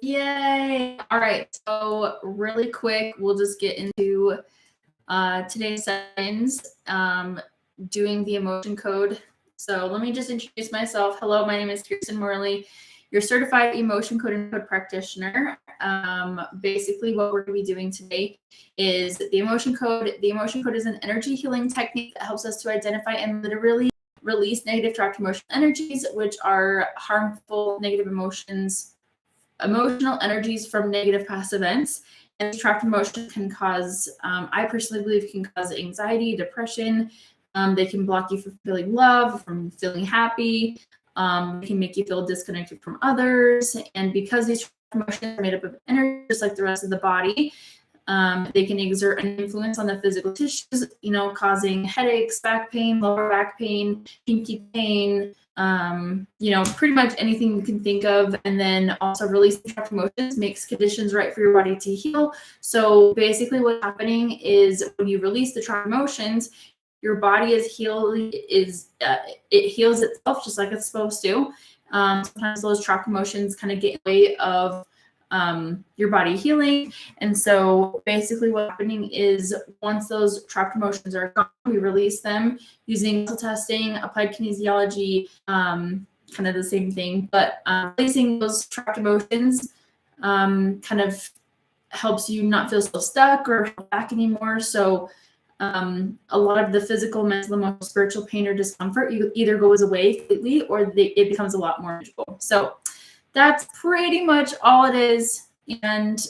Yay. All right. So really quick, we'll just get into today's sessions, doing the emotion code. So let me just introduce myself. Hello, my name is Kirsten Morley, your certified emotion code and code practitioner. Basically what we're going to be doing today is the emotion code. The emotion code is an energy healing technique that helps us to identify and literally release negative trapped emotional energies, which are harmful negative emotional energies from negative past events. And these trapped emotions can cause, I personally believe, can cause anxiety, depression. They can block you from feeling love, from feeling happy. They can make you feel disconnected from others. And because these emotions are made up of energy, just like the rest of the body, they can exert an influence on the physical tissues, causing headaches, back pain, lower back pain, pinky pain, pretty much anything you can think of. And then also releasing trapped emotions makes conditions right for your body to heal. So basically what's happening is when you release the trapped emotions, your body is healing, it heals itself just like it's supposed to. Sometimes those trapped emotions kind of get in the way of your body healing. And so basically what's happening is once those trapped emotions are gone, we release them using muscle testing, applied kinesiology, kind of the same thing, but releasing those trapped emotions kind of helps you not feel so stuck or held back anymore. So a lot of the physical, mental, emotional, spiritual pain or discomfort either goes away completely or it becomes a lot more manageable. So that's pretty much all it is, and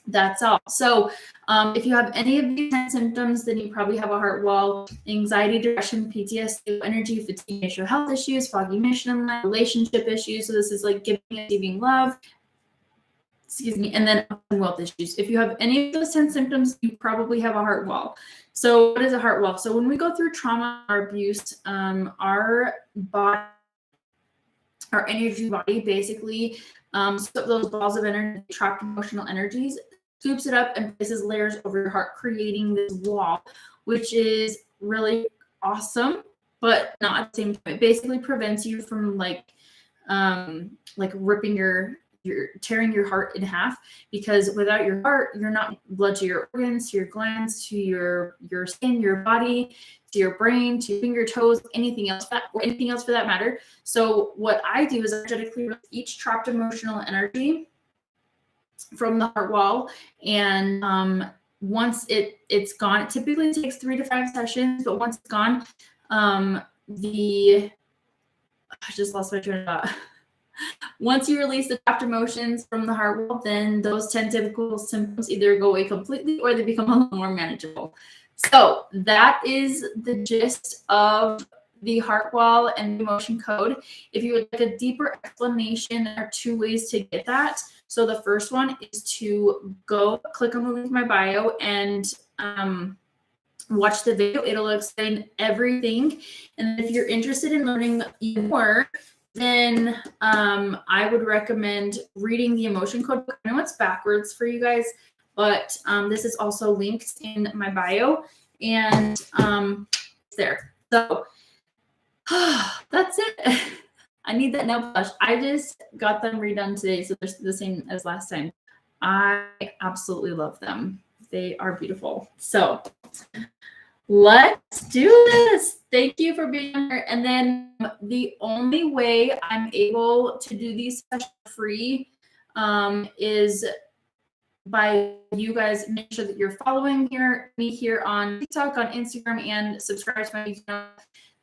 that's all. So if you have any of these symptoms, then you probably have a heart wall, anxiety, depression, PTSD, energy, fatigue, mental health issues, foggy mission in life, relationship issues. So this is like giving and receiving love, and then wealth issues. If you have any of those 10 symptoms, you probably have a heart wall. So what is a heart wall? So when we go through trauma or abuse, our body, our energy body basically scoops up those balls of energy, trapped emotional energies, scoops it up and places layers over your heart, creating this wall, which is really awesome, but not at the same time. It basically prevents you from like ripping you're tearing your heart in half, because without your heart, you're not blood to your organs, to your glands, to your skin, your body, to your brain, to your finger, toes, anything else for that matter. So what I do is energetically release each trapped emotional energy from the heart wall, and once it's gone, it typically takes 3 to 5 sessions, but once it's gone, I just lost my train of thought. Once you release the trapped emotions from the heart wall, then those 10 typical symptoms either go away completely or they become a little more manageable. So that is the gist of the heart wall and the emotion code. If you would like a deeper explanation, there are 2 ways to get that. So the first one is to go click on the link in my bio and watch the video. It'll explain everything. And if you're interested in learning even more, then I would recommend reading the emotion code. I know it's backwards for you guys, but this is also linked in my bio, and it's there. So that's it. I need that nail polish. I just got them redone today, so they're the same as last time. I absolutely love them. They are beautiful. So let's do this. Thank you for being here. And then the only way I'm able to do these sessions free is by you guys make sure that you're following me here on TikTok, on Instagram, and subscribe to my channel.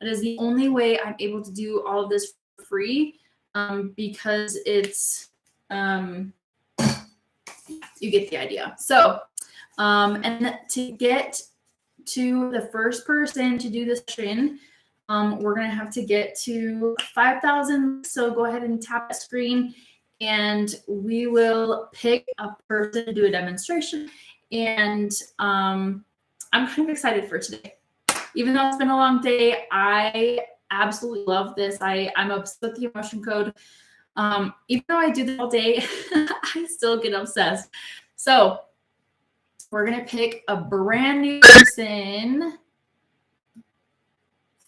That is the only way I'm able to do all of this for free, because it's you get the idea. So and to get to the first person to do this session, we're going to have to get to 5,000. So go ahead and tap that screen and we will pick a person to do a demonstration. And I'm kind of excited for today. Even though it's been a long day, I absolutely love this. I'm obsessed with the emotion code. Even though I do this all day, I still get obsessed. So we're going to pick a brand new person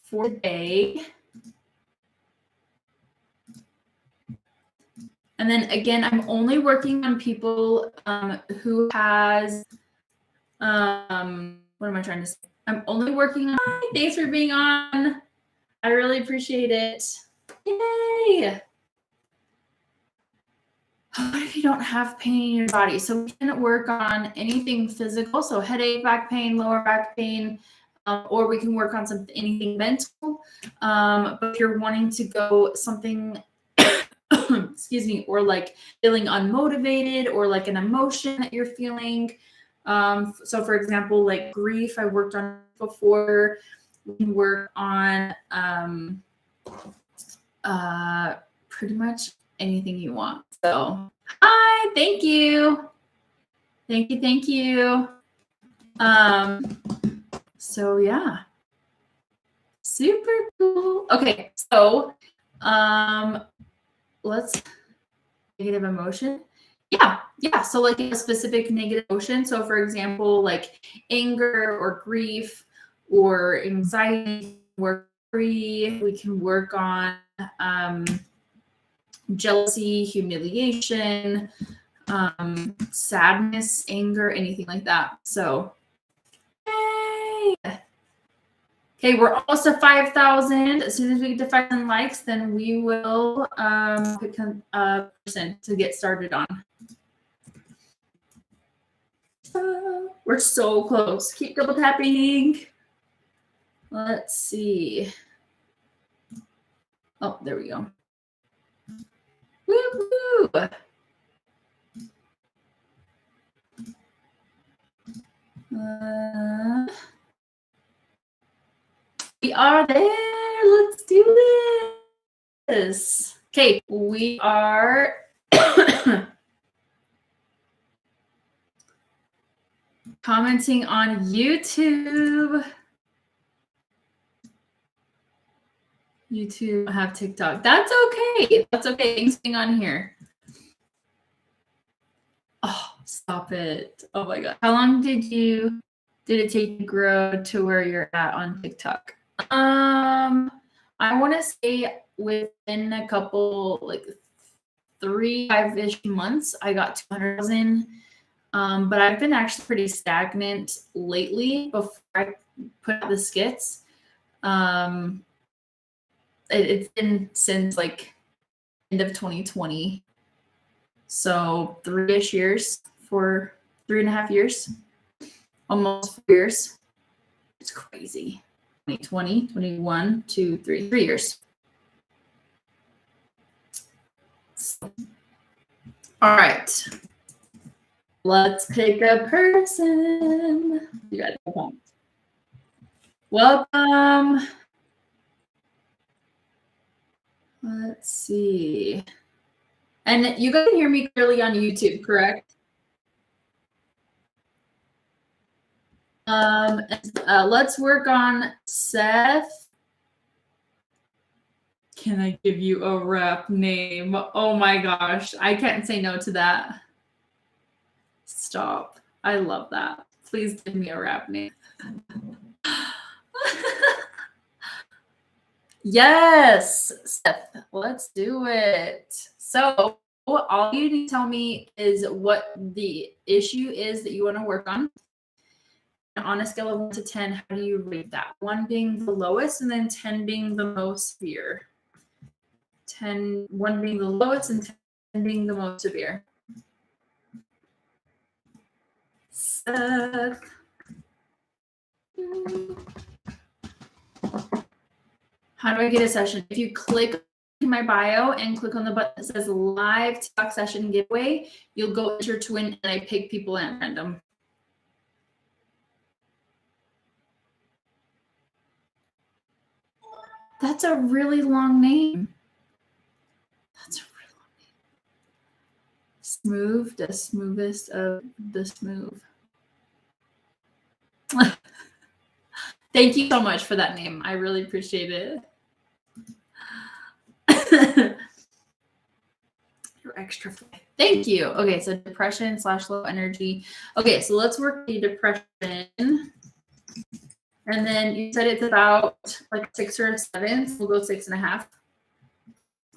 for today. And then again, I'm only working on people who has, what am I trying to say? I'm only working on, thanks for being on. I really appreciate it. Yay. What if you don't have pain in your body? So we can work on anything physical. So headache, back pain, lower back pain, or we can work on anything mental. But if you're wanting to go something, excuse me, or like feeling unmotivated or like an emotion that you're feeling. So for example, like grief, I worked on before. We can work on pretty much anything you want. So hi, thank you. Thank you, thank you. So yeah. Super cool. Okay, so let's negative emotion. Yeah. So like a specific negative emotion. So for example, like anger or grief or anxiety, worry, we can work on jealousy, humiliation, sadness, anger, anything like that. So, yay! Okay, we're almost at 5,000. As soon as we get to 5,000 likes, then we will pick a person to get started on. We're so close. Keep double tapping. Let's see. Oh, there we go. Woo-hoo. We are there. Let's do this. Okay, we are commenting on YouTube. YouTube, I have TikTok. That's okay. That's okay. Thanks for being on here. Oh, stop it. Oh my God. How long did it take to grow to where you're at on TikTok? I want to say within a couple, like 3-5-ish months, I got 200,000. But I've been actually pretty stagnant lately before I put out the skits. It's been since like end of 2020. So 3-ish years, for 3.5 years, almost 4 years. It's crazy. 2020, 21, 2, 3 years. So, all right. Let's pick a person. You guys are welcome. Let's see. And you guys can hear me clearly on YouTube, correct? Let's work on Seth. Can I give you a rap name? Oh my gosh, I can't say no to that. Stop. I love that. Please give me a rap name. Yes, Seth, let's do it. So all you need to tell me is what the issue is that you want to work on. On a scale of 1 to 10, how do you rate that? 1 being the lowest and then 10 being the most severe. 1 being the lowest and 10 being the most severe. Seth. How do I get a session? If you click in my bio and click on the button that says live TikTok session giveaway, you'll go enter to win, and I pick people at random. That's a really long name. That's a really long name. Smooth, the smoothest of the smooth. Thank you so much for that name. I really appreciate it. You're extra fly. Thank you. Okay, so depression / low energy. Okay, so let's work the depression. And then you said it's about like 6 or 7. So we'll go 6.5.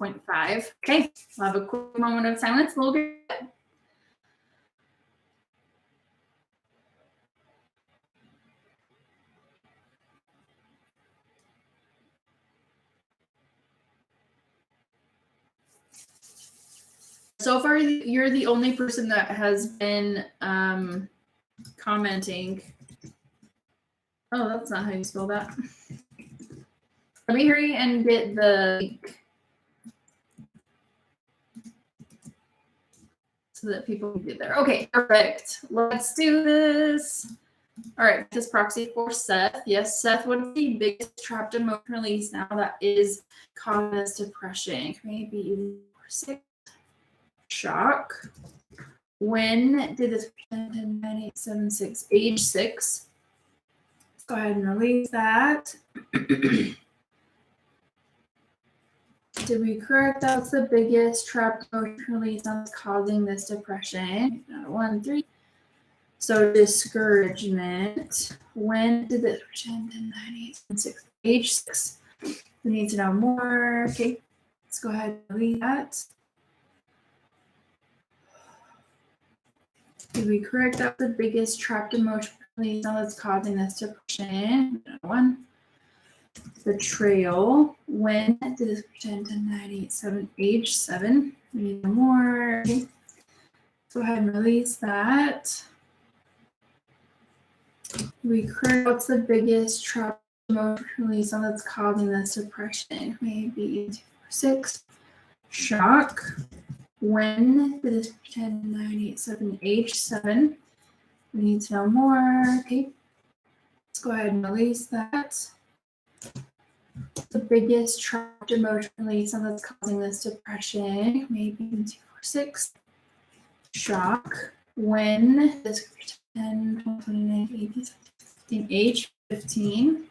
0.5. Okay, we'll have a quick moment of silence. We'll get so far, you're the only person that has been commenting. Oh, that's not how you spell that. Let me hurry and get the link so that people can get there. Okay, perfect. Let's do this. All right, this proxy for Seth. Yes, Seth, what is the biggest trapped emotion release now that is causing this depression? Maybe 6. Shock. When did this 9876 age 6? Let's go ahead and release that. Did we correct? That's the biggest trapped emotion release that's causing this depression. 1, 3. So discouragement. When did this 9876 age 6? We need to know more. Okay, let's go ahead and release that. Did we correct? That's the biggest trapped emotion release that's causing this depression. 1. Betrayal. When did this pretend to 987 age 7? We need more. Okay. Go ahead and release that. We correct. What's the biggest trapped emotion release that's causing this depression? Maybe 6. Shock. When did this pretend 987 age 7? We need to know more. Okay. Let's go ahead and release that. The biggest trapped emotion release that's causing this depression, maybe 2, 4, 6. Shock. When this 10, 29, 80, 15, age 15.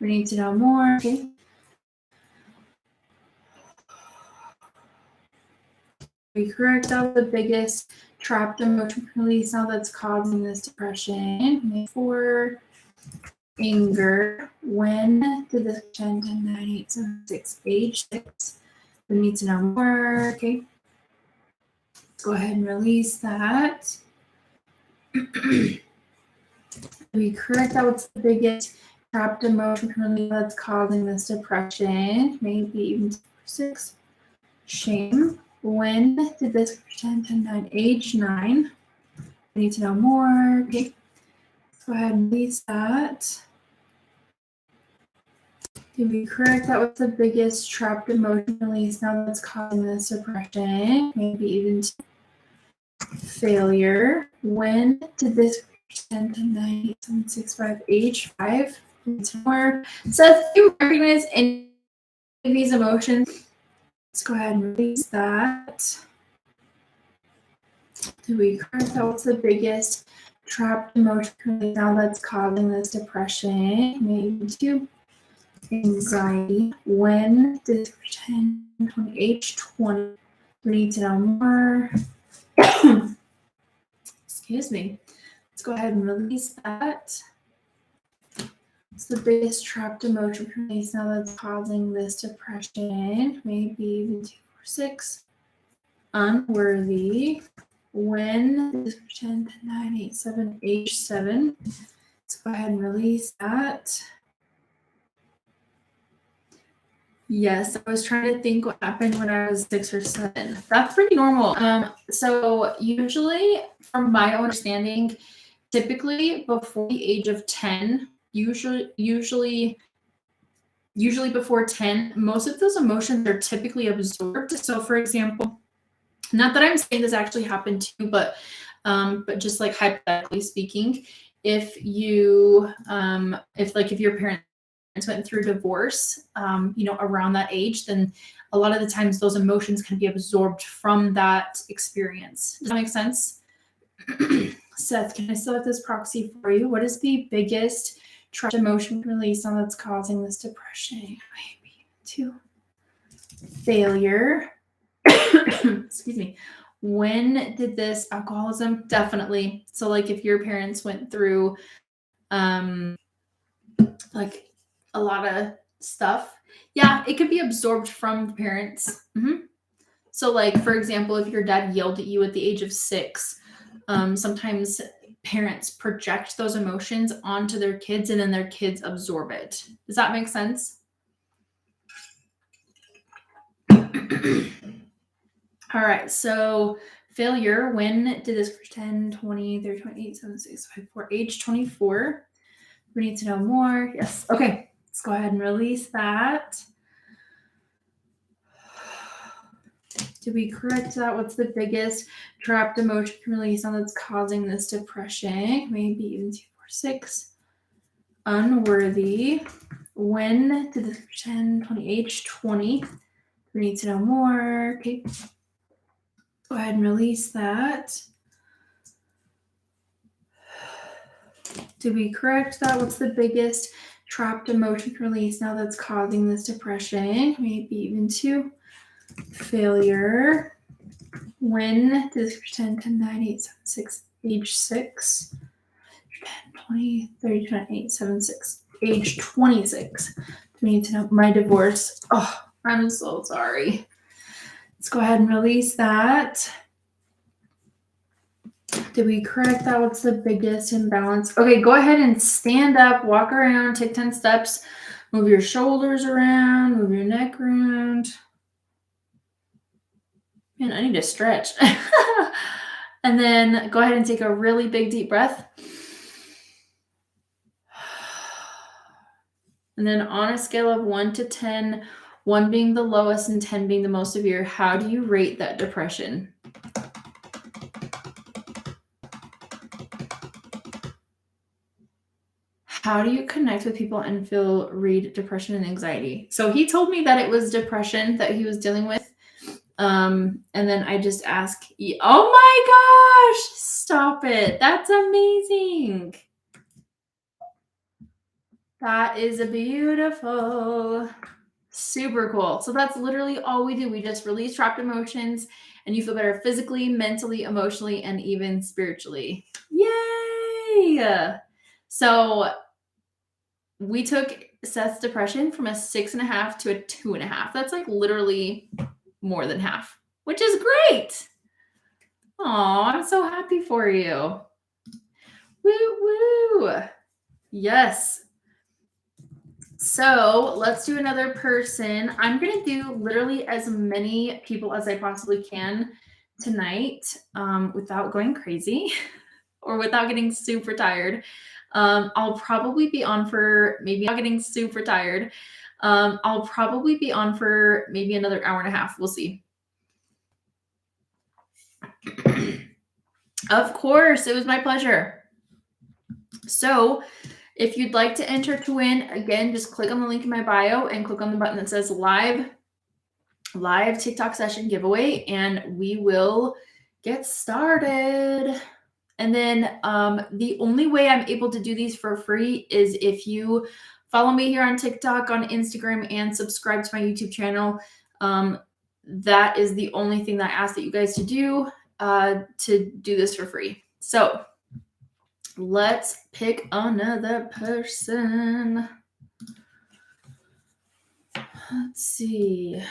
We need to know more. Okay. We correct out the biggest trapped emotion release that's causing this depression. Maybe 4. Anger. When did this 10, 9, 8, 7, 6, age 6? We need to know more. Okay. Let's go ahead and release that. We correct out what's the biggest trapped emotion release that's causing this depression. Maybe even 2, 6. Shame. When did this 10, 9, age 9? We need to know more. Okay. Let's go ahead and release that. Did we correct that was the biggest trapped emotion release now that's causing this depression? Maybe even failure. When did this 10 to 9, 7, 6, 5, age 5? More. Seth, do you recognize any of these emotions? Let's go ahead and release that. Did we correct that was the biggest trapped emotion release now that's causing this depression? Maybe 2. Anxiety. When did 10, 20, age 20? We need to know more. Excuse me. Let's go ahead and release that. It's the biggest trapped emotion release now that's causing this depression. Maybe even 2, 4, 6. Unworthy. When did 10, 9, 8, 7, age 7? Let's go ahead and release that. Yes, I was trying to think what happened when I was 6 or 7. That's pretty normal. So usually, from my understanding, typically before the age of 10, usually before 10, most of those emotions are typically absorbed. So, for example, not that I'm saying this actually happened to you, but just like hypothetically speaking, if your parents went through divorce, around that age, then a lot of the times those emotions can be absorbed from that experience. Does that make sense? Seth, can I select this proxy for you? What is the biggest trapped emotion release that's causing this depression? Maybe 2. Failure. Excuse me. When did this alcoholism? Definitely. So like if your parents went through like a lot of stuff, Yeah, it could be absorbed from the parents. So, like, for example, if your dad yelled at you at the age of 6, sometimes parents project those emotions onto their kids and then their kids absorb it. Does that make sense? All right, so failure, when did this 10, 20, 30, 28, 7, 6, 5, 4, age 24? We need to know more. Yes. Okay, let's go ahead and release that. Did we correct that? What's the biggest trapped emotion release on that's causing this depression? Maybe even 2, 4, 6. Unworthy. When did this 10, 20, age 20? We need to know more. Okay. Go ahead and release that. Did we correct that? What's the biggest trapped emotion release now that's causing this depression? Maybe even 2. Failure. When did this 10, 10, 9, 8, 7, 6, age 6? 10, 20, 30, 28, 7, 6, age 26. We need to know my divorce. Oh, I'm so sorry. Let's go ahead and release that. Did we correct that? What's the biggest imbalance? Okay, go ahead and stand up, walk around, take 10 steps, move your shoulders around, move your neck around. Man, I need to stretch. And then go ahead and take a really big deep breath. And then on a scale of 1 to 10, 1 being the lowest and 10 being the most severe, how do you rate that depression? How do you connect with people and read depression and anxiety? So he told me that it was depression that he was dealing with. And then I just ask, oh my gosh, stop it. That's amazing. That is a beautiful, super cool. So that's literally all we do. We just release trapped emotions and you feel better physically, mentally, emotionally, and even spiritually. Yay! So we took Seth's depression from a 6.5 to a 2.5. That's like literally more than half, which is great. Oh, I'm so happy for you. Woo woo. Yes. So let's do another person. I'm going to do literally as many people as I possibly can tonight without going crazy or without getting super tired. I'll probably be on for maybe not getting super tired. I'll probably be on for maybe another hour and a half. We'll see. Of course, it was my pleasure. So if you'd like to enter to win, again, just click on the link in my bio and click on the button that says live TikTok session giveaway, and we will get started. And then the only way I'm able to do these for free is if you follow me here on TikTok, on Instagram, and subscribe to my YouTube channel. That is the only thing that I ask that you guys to do this for free. So let's pick another person. Let's see.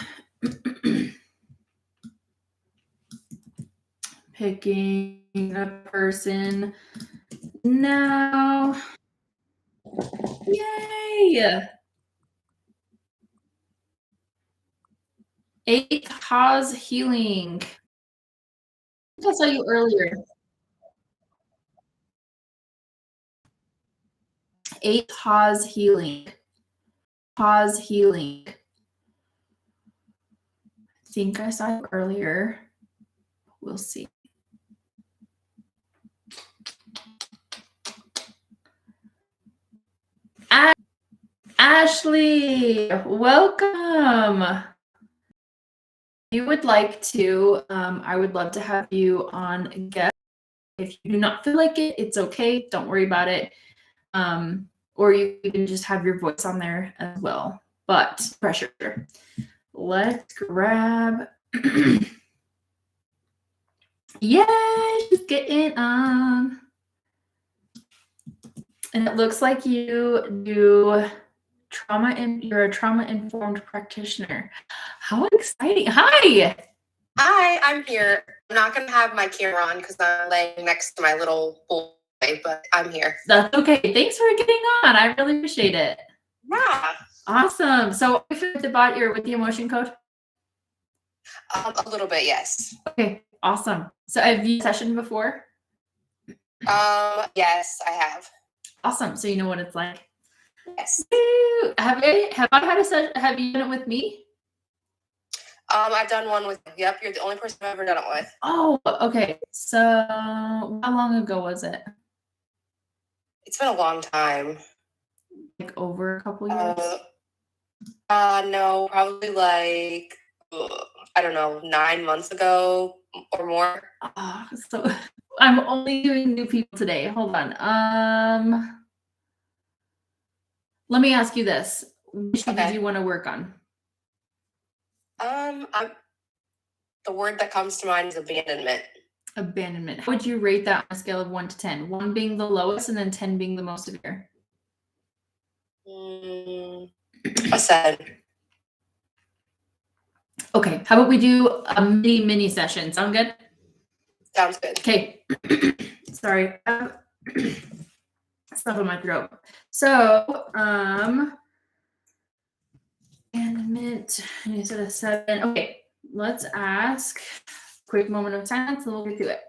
Picking a person now. Yay! 8 Haas Healing. I saw you earlier. 8 Haas Healing. Haas Healing. I think I saw you earlier. We'll see. Ashley, welcome. If you would like to, I would love to have you on guest. If you do not feel like it, it's okay. Don't worry about it. Or you can just have your voice on there as well. But pressure. Let's grab. Yay, she's getting on. And it looks like you do You're a trauma-informed practitioner. How exciting. Hi. Hi, I'm here. I'm not going to have my camera on because I'm laying next to my little boy, but I'm here. That's okay. Thanks for getting on. I really appreciate it. Yeah. Awesome. So if you're with the emotion code? A little bit, yes. Okay, awesome. So have you session before? Yes, I have. Awesome. So you know what it's like? Yes. Woo! Have I had a session? Have you done it with me? I've done one with, yep, you're the only person I've ever done it with. Oh, okay. So how long ago was it? It's been a long time. Like over a couple years? No, probably like, I don't know, 9 months ago or more. So I'm only doing new people today. Hold on. Let me ask you this. Which one did you want to work on? The word that comes to mind is abandonment. Abandonment. How would you rate that on a scale of 1 to 10? 1 being the lowest and then 10 being the most severe. A 7. Okay. How about we do a mini session? Sound good? Sounds good. Okay. Sorry. Stuff in my throat. So, abandonment. You said a 7. Okay. Let's ask. Quick moment of silence, and we'll get to it.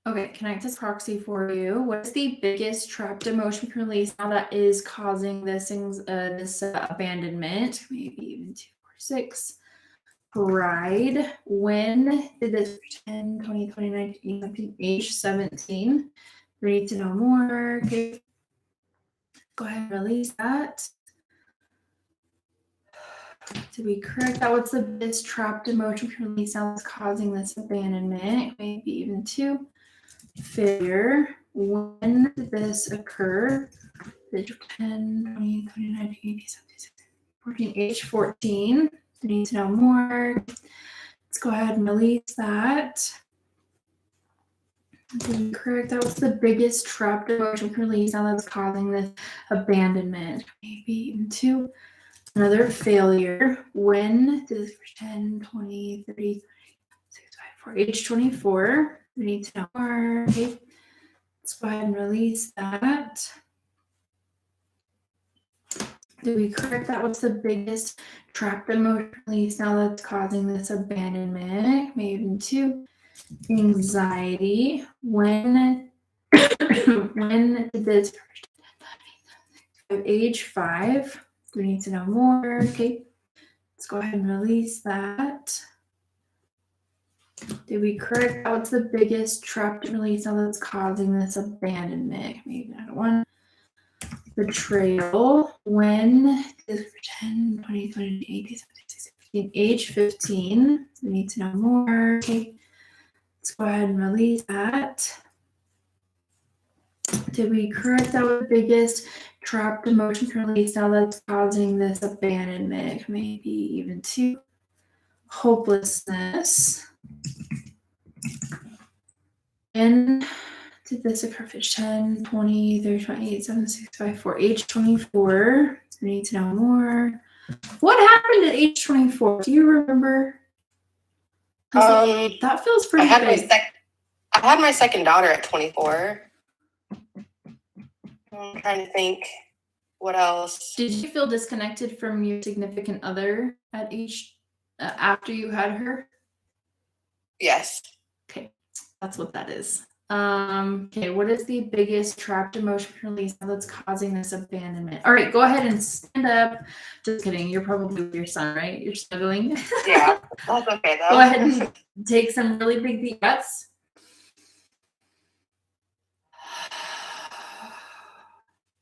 Okay, can I access proxy for you? What is the biggest trapped emotion release now that is causing this abandonment? Maybe even 2 or 6. Pride. When did this 10, 20, 29, 19, age 17? We need to know more. Okay. Go ahead and release that. To be correct, that was the biggest trapped emotion release now that's causing this abandonment. Maybe even 2. Failure. When did this occur? Age of 10, 20, 29, 80, 70, 14, age 14. We need to know more. Let's go ahead and release that. Correct. That was the biggest trapped emotion release now that's causing this abandonment. Maybe even 2. Another failure. When did this 10, 20, 30, 36, 54, age 24. We need to know more. Okay. Let's go ahead and release that. Did we correct that? What's the biggest trapped emotion release now that's causing this abandonment? Maybe even 2. Anxiety. When did this age 5? We need to know more. Okay. Let's go ahead and release that. Did we correct that? What's the biggest trapped release now that's causing this abandonment? Maybe not 1. Betrayal. When is 10, 20, 20, 80, 70, 60, 15, age 15. We need to know more. Okay. Let's go ahead and release that. Did we correct that with the biggest trapped emotion release now that's causing this abandonment? Maybe even 2. Hopelessness. And did this occur for 10, 20, 30, 28, 7, 6, 5, 4, age 24? We need to know more. What happened at age 24? Do you remember? That feels pretty big. I had my second daughter at 24. I'm trying to think what else. Did you feel disconnected from your significant other at age after you had her? Yes. Okay, that's what that is. Okay, what is the biggest trapped emotion release that's causing this abandonment? All right, go ahead and stand up. Just kidding, you're probably with your son, right? You're struggling. Yeah, that's okay though. Go ahead and take some really big deep breaths.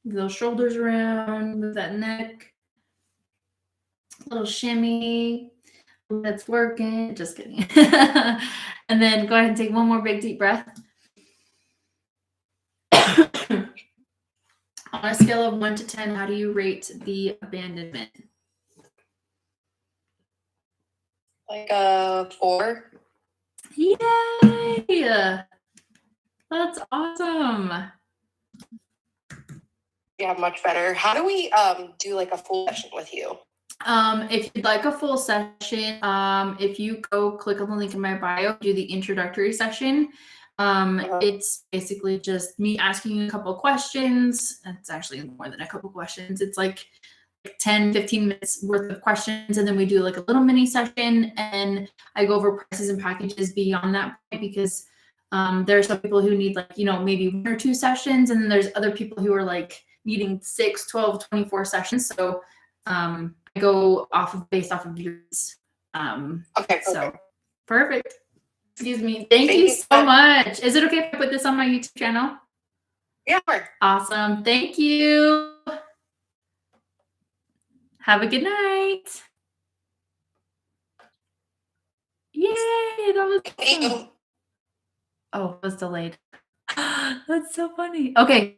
Move those shoulders around, move that neck. Little shimmy. That's working. Just kidding. And then go ahead and take one more big deep breath. On a scale of 1 to 10, how do you rate the abandonment? Like a 4. Yay! That's awesome. Yeah, much better. How do we do like a full session with you? If you'd like a full session, if you go click on the link in my bio, do the introductory session. It's basically just me asking you a couple of questions. It's actually more than a couple of questions. It's like 10, 15 minutes worth of questions. And then we do like a little mini session and I go over prices and packages beyond that point because there are some people who need like, maybe 1 or 2 sessions. And then there's other people who are like needing 6, 12, 24 sessions. So I go based off of yours. Okay. So perfect. Excuse me. Thank you so much. Is it okay if I put this on my YouTube channel? Yeah. Awesome. Thank you. Have a good night. Yay, that was awesome. Oh, it was delayed. That's so funny. Okay.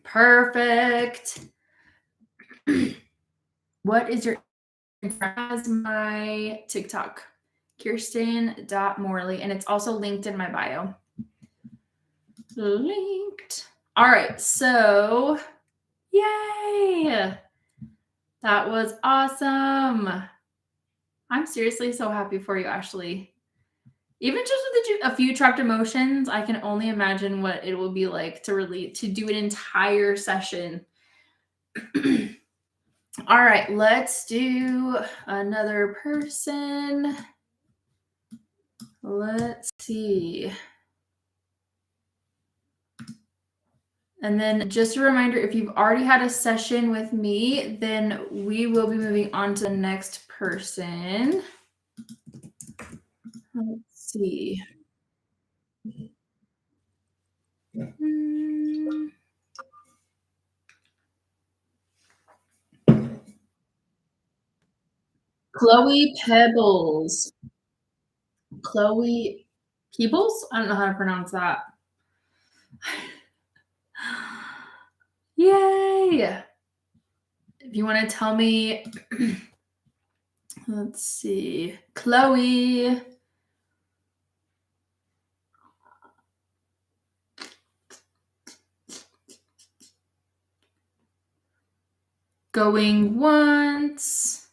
Perfect. What is your as my TikTok? Kirsten.Morley, and it's also linked in my bio. Linked. All right, so yay! That was awesome. I'm seriously so happy for you, Ashley. Even just with a few trapped emotions, I can only imagine what it will be like to do an entire session. All right, let's do another person. Let's see. And then just a reminder, if you've already had a session with me, then we will be moving on to the next person. Let's see. Chloe Pebbles. Chloe Peebles? I don't know how to pronounce that. Yay! If you want to tell me, let's see. Chloe. Going once.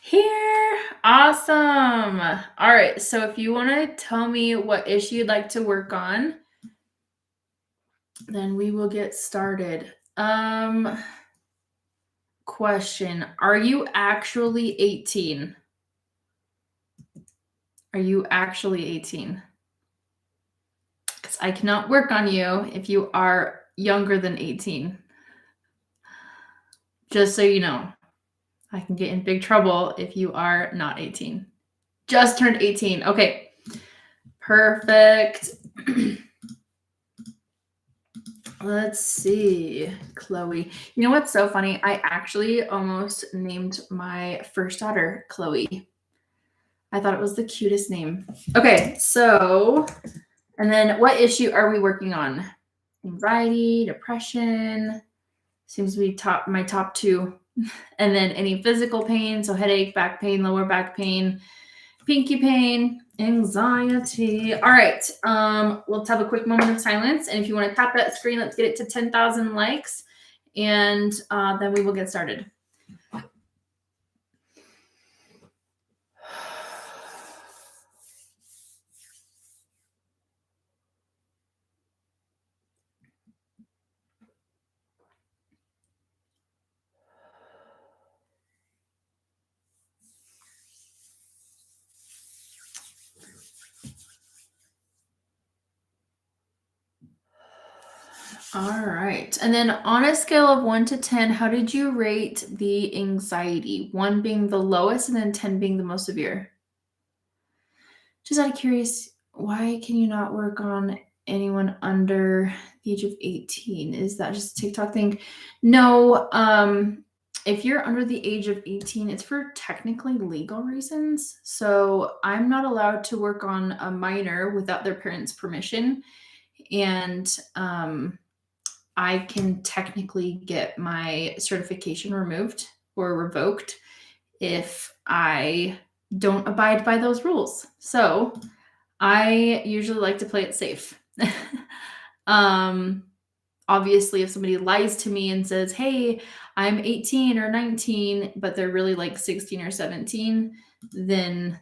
Here. Awesome. All right. So if you want to tell me what issue you'd like to work on, then we will get started. Question. Are you actually 18? Are you actually 18? Because I cannot work on you if you are younger than 18. Just so you know, I can get in big trouble if you are not 18. Just turned 18. Okay. Perfect. Let's see. Chloe. You know what's so funny? I actually almost named my first daughter Chloe. I thought it was the cutest name. Okay, so, and then what issue are we working on? Anxiety, depression, seems to be my top 2. And then any physical pain, so headache, back pain, lower back pain, pinky pain, anxiety. All right, let's have a quick moment of silence. And if you want to tap that screen, let's get it to 10,000 likes. And then we will get started. All right. And then on a scale of 1 to 10, how did you rate the anxiety? 1 being the lowest and then 10 being the most severe? Just out of curious, why can you not work on anyone under the age of 18? Is that just a TikTok thing? No. If you're under the age of 18, it's for technically legal reasons. So I'm not allowed to work on a minor without their parents' permission. And I can technically get my certification removed or revoked if I don't abide by those rules. So I usually like to play it safe. Obviously, if somebody lies to me and says, hey, I'm 18 or 19, but they're really like 16 or 17, then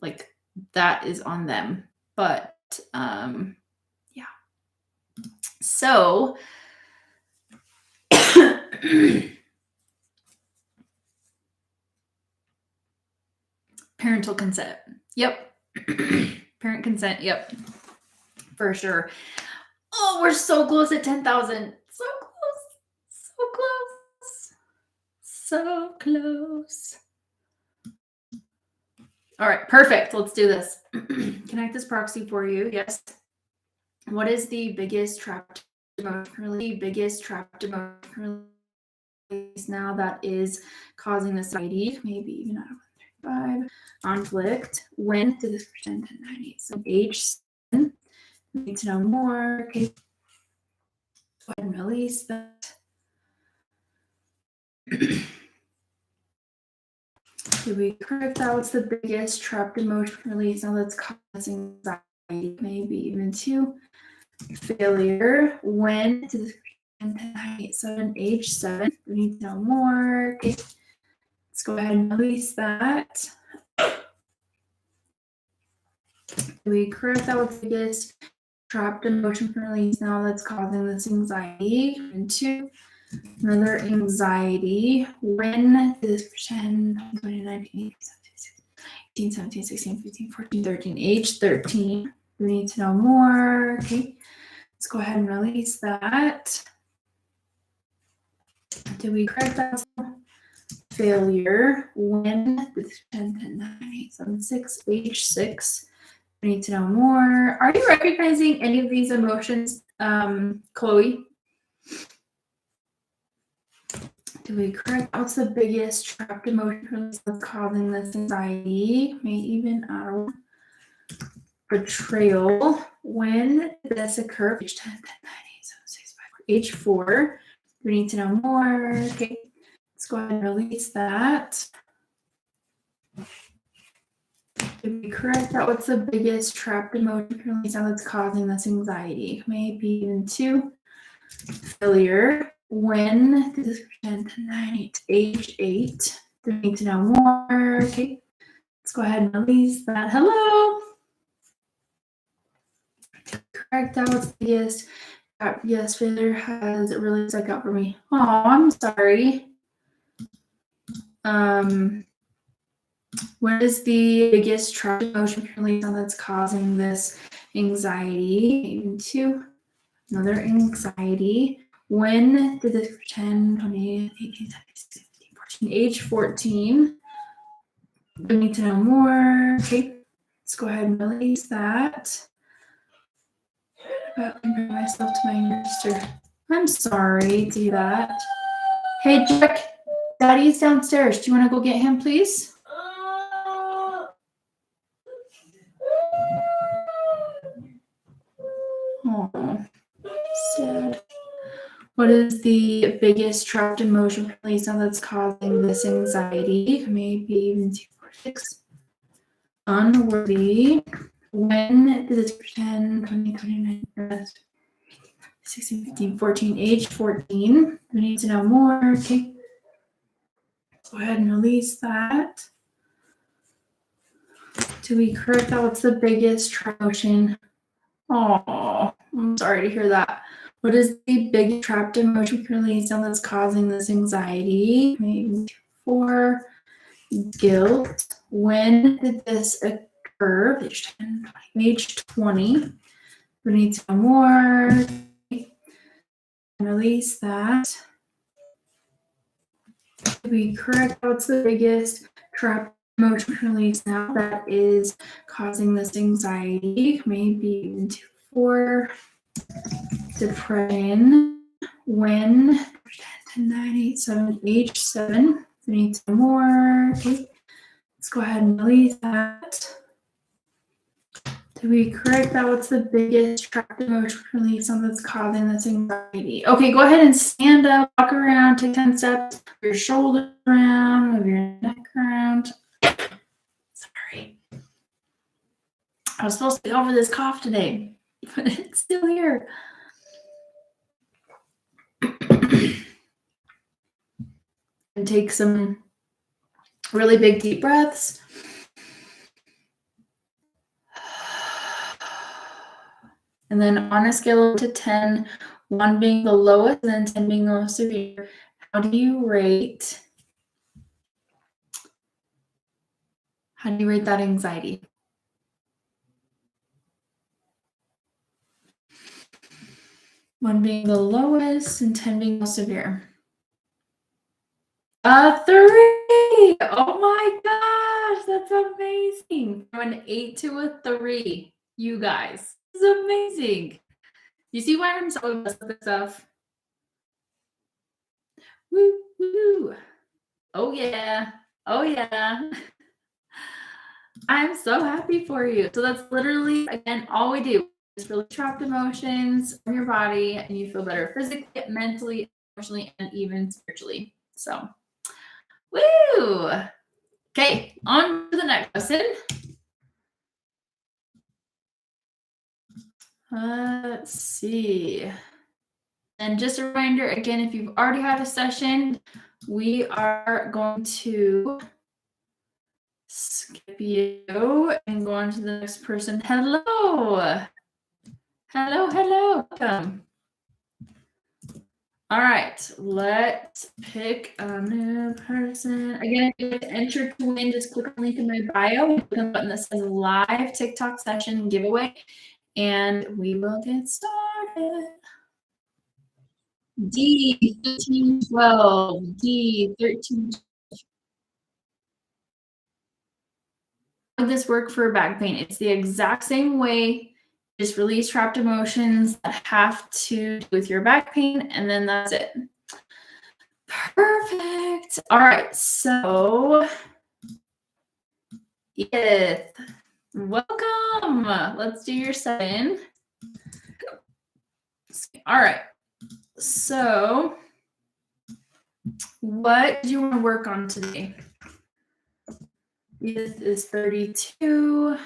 like that is on them. But yeah. So parental consent. Yep. Parent consent. Yep. For sure. Oh, we're so close at 10,000. So close. So close. So close. All right, perfect. Let's do this. Connect this proxy for you. Yes. What is the biggest trapped emotionally now that is causing this anxiety? Maybe even out of 5 conflict. When did this percent 98? So age 7. Need to know more. Okay. Go ahead and release that. Did we correct that? What's the biggest trapped emotion release now that's causing anxiety? Maybe even 2. Failure. When did this percent 98? So age 7. We need to know more. Okay. Let's go ahead and release that. Did we correct that? What's the biggest trapped emotion release now that's causing this anxiety? And 2. Another anxiety. When did this pretend 2019, 18, 17, 16, 15, 14, 13, age 13? We need to know more. Okay. Let's go ahead and release that. Did we correct that? Failure. When did this pretend 10, 9, 8, 7, 6, age 6? We need to know more. Are you recognizing any of these emotions, Chloe? Do we correct? What's the biggest trapped emotion that's causing this anxiety? May even out of betrayal. When did this occur? Age 10, 10, 9, 8, 7, 6, 5, age 4. We need to know more. Okay. Let's go ahead and release that. Did we correct that? What's the biggest trapped emotion release that's causing this anxiety? Maybe even 2. Failure. When did this pretend 9, 8, age 8? Do we need to know more? Okay. Let's go ahead and release that. Hello. Correct that. What's the biggest? Yes, failure has really stuck out for me. Oh, I'm sorry. What is the biggest trapped emotion release that's causing this anxiety? Even 2. Another anxiety. When did this pretend 28, 18, 17, 16, 14, age 14? We need to know more. Okay, let's go ahead and release that. About comparing myself to my sister. I'm sorry to do that. Hey, Jack, Daddy's downstairs. Do you want to go get him, please? Oh, sad. What is the biggest trapped emotion release now that's causing this anxiety? Maybe even 2, 4, 6. Unworthy. When did this pretend 20, 29, 16, 15, 14, age 14? We need to know more. Okay. Go ahead and release that. Do we correct that? What's the biggest trapped emotion? Oh, I'm sorry to hear that. What is the big trapped emotion release now that's causing this anxiety? Maybe 4. Guilt. When did this occur? Age 10, age 20. We need to know more. Release that. Did we correct what's the biggest trapped emotion release now that is causing this anxiety? Maybe even 2, 4. Depression. When 10, 9, 8, 7, age 7. We need to know more. Okay. Let's go ahead and release that. Did we correct that? What's the biggest trapped emotion release that's causing this anxiety? Okay, go ahead and stand up, walk around, take 10 steps, move your shoulders around, move your neck around. Sorry. I was supposed to be over this cough today, but it's still here. And take some really big deep breaths. And then on a scale of 1 to 10, 1 being the lowest and then 10 being the most severe, how do you rate that anxiety? One being the lowest and 10 being most severe. A 3! Oh my gosh, that's amazing. From an 8 to a 3, you guys. This is amazing. You see why I'm so obsessed with this stuff? Woo, woo. Oh yeah. Oh yeah. I'm so happy for you. So that's literally, again, all we do is really trapped emotions from your body, and you feel better physically, mentally, emotionally, and even spiritually. So, woo! Okay, on to the next lesson. Let's see. And just a reminder, again, if you've already had a session, we are going to skip you and go on to the next person. Hello. Hello. Welcome. All right, let's pick a new person. Again, if you want to enter to win, just click on the link in my bio. Click on the button that says live TikTok session giveaway, and we will get started. D1312, D13. How would this work for back pain? It's the exact same way. Just release trapped emotions that have to do with your back pain, and then that's it. Perfect. All right, so Edith, welcome. Let's do your 7. All right, so what do you want to work on today? Edith is 32.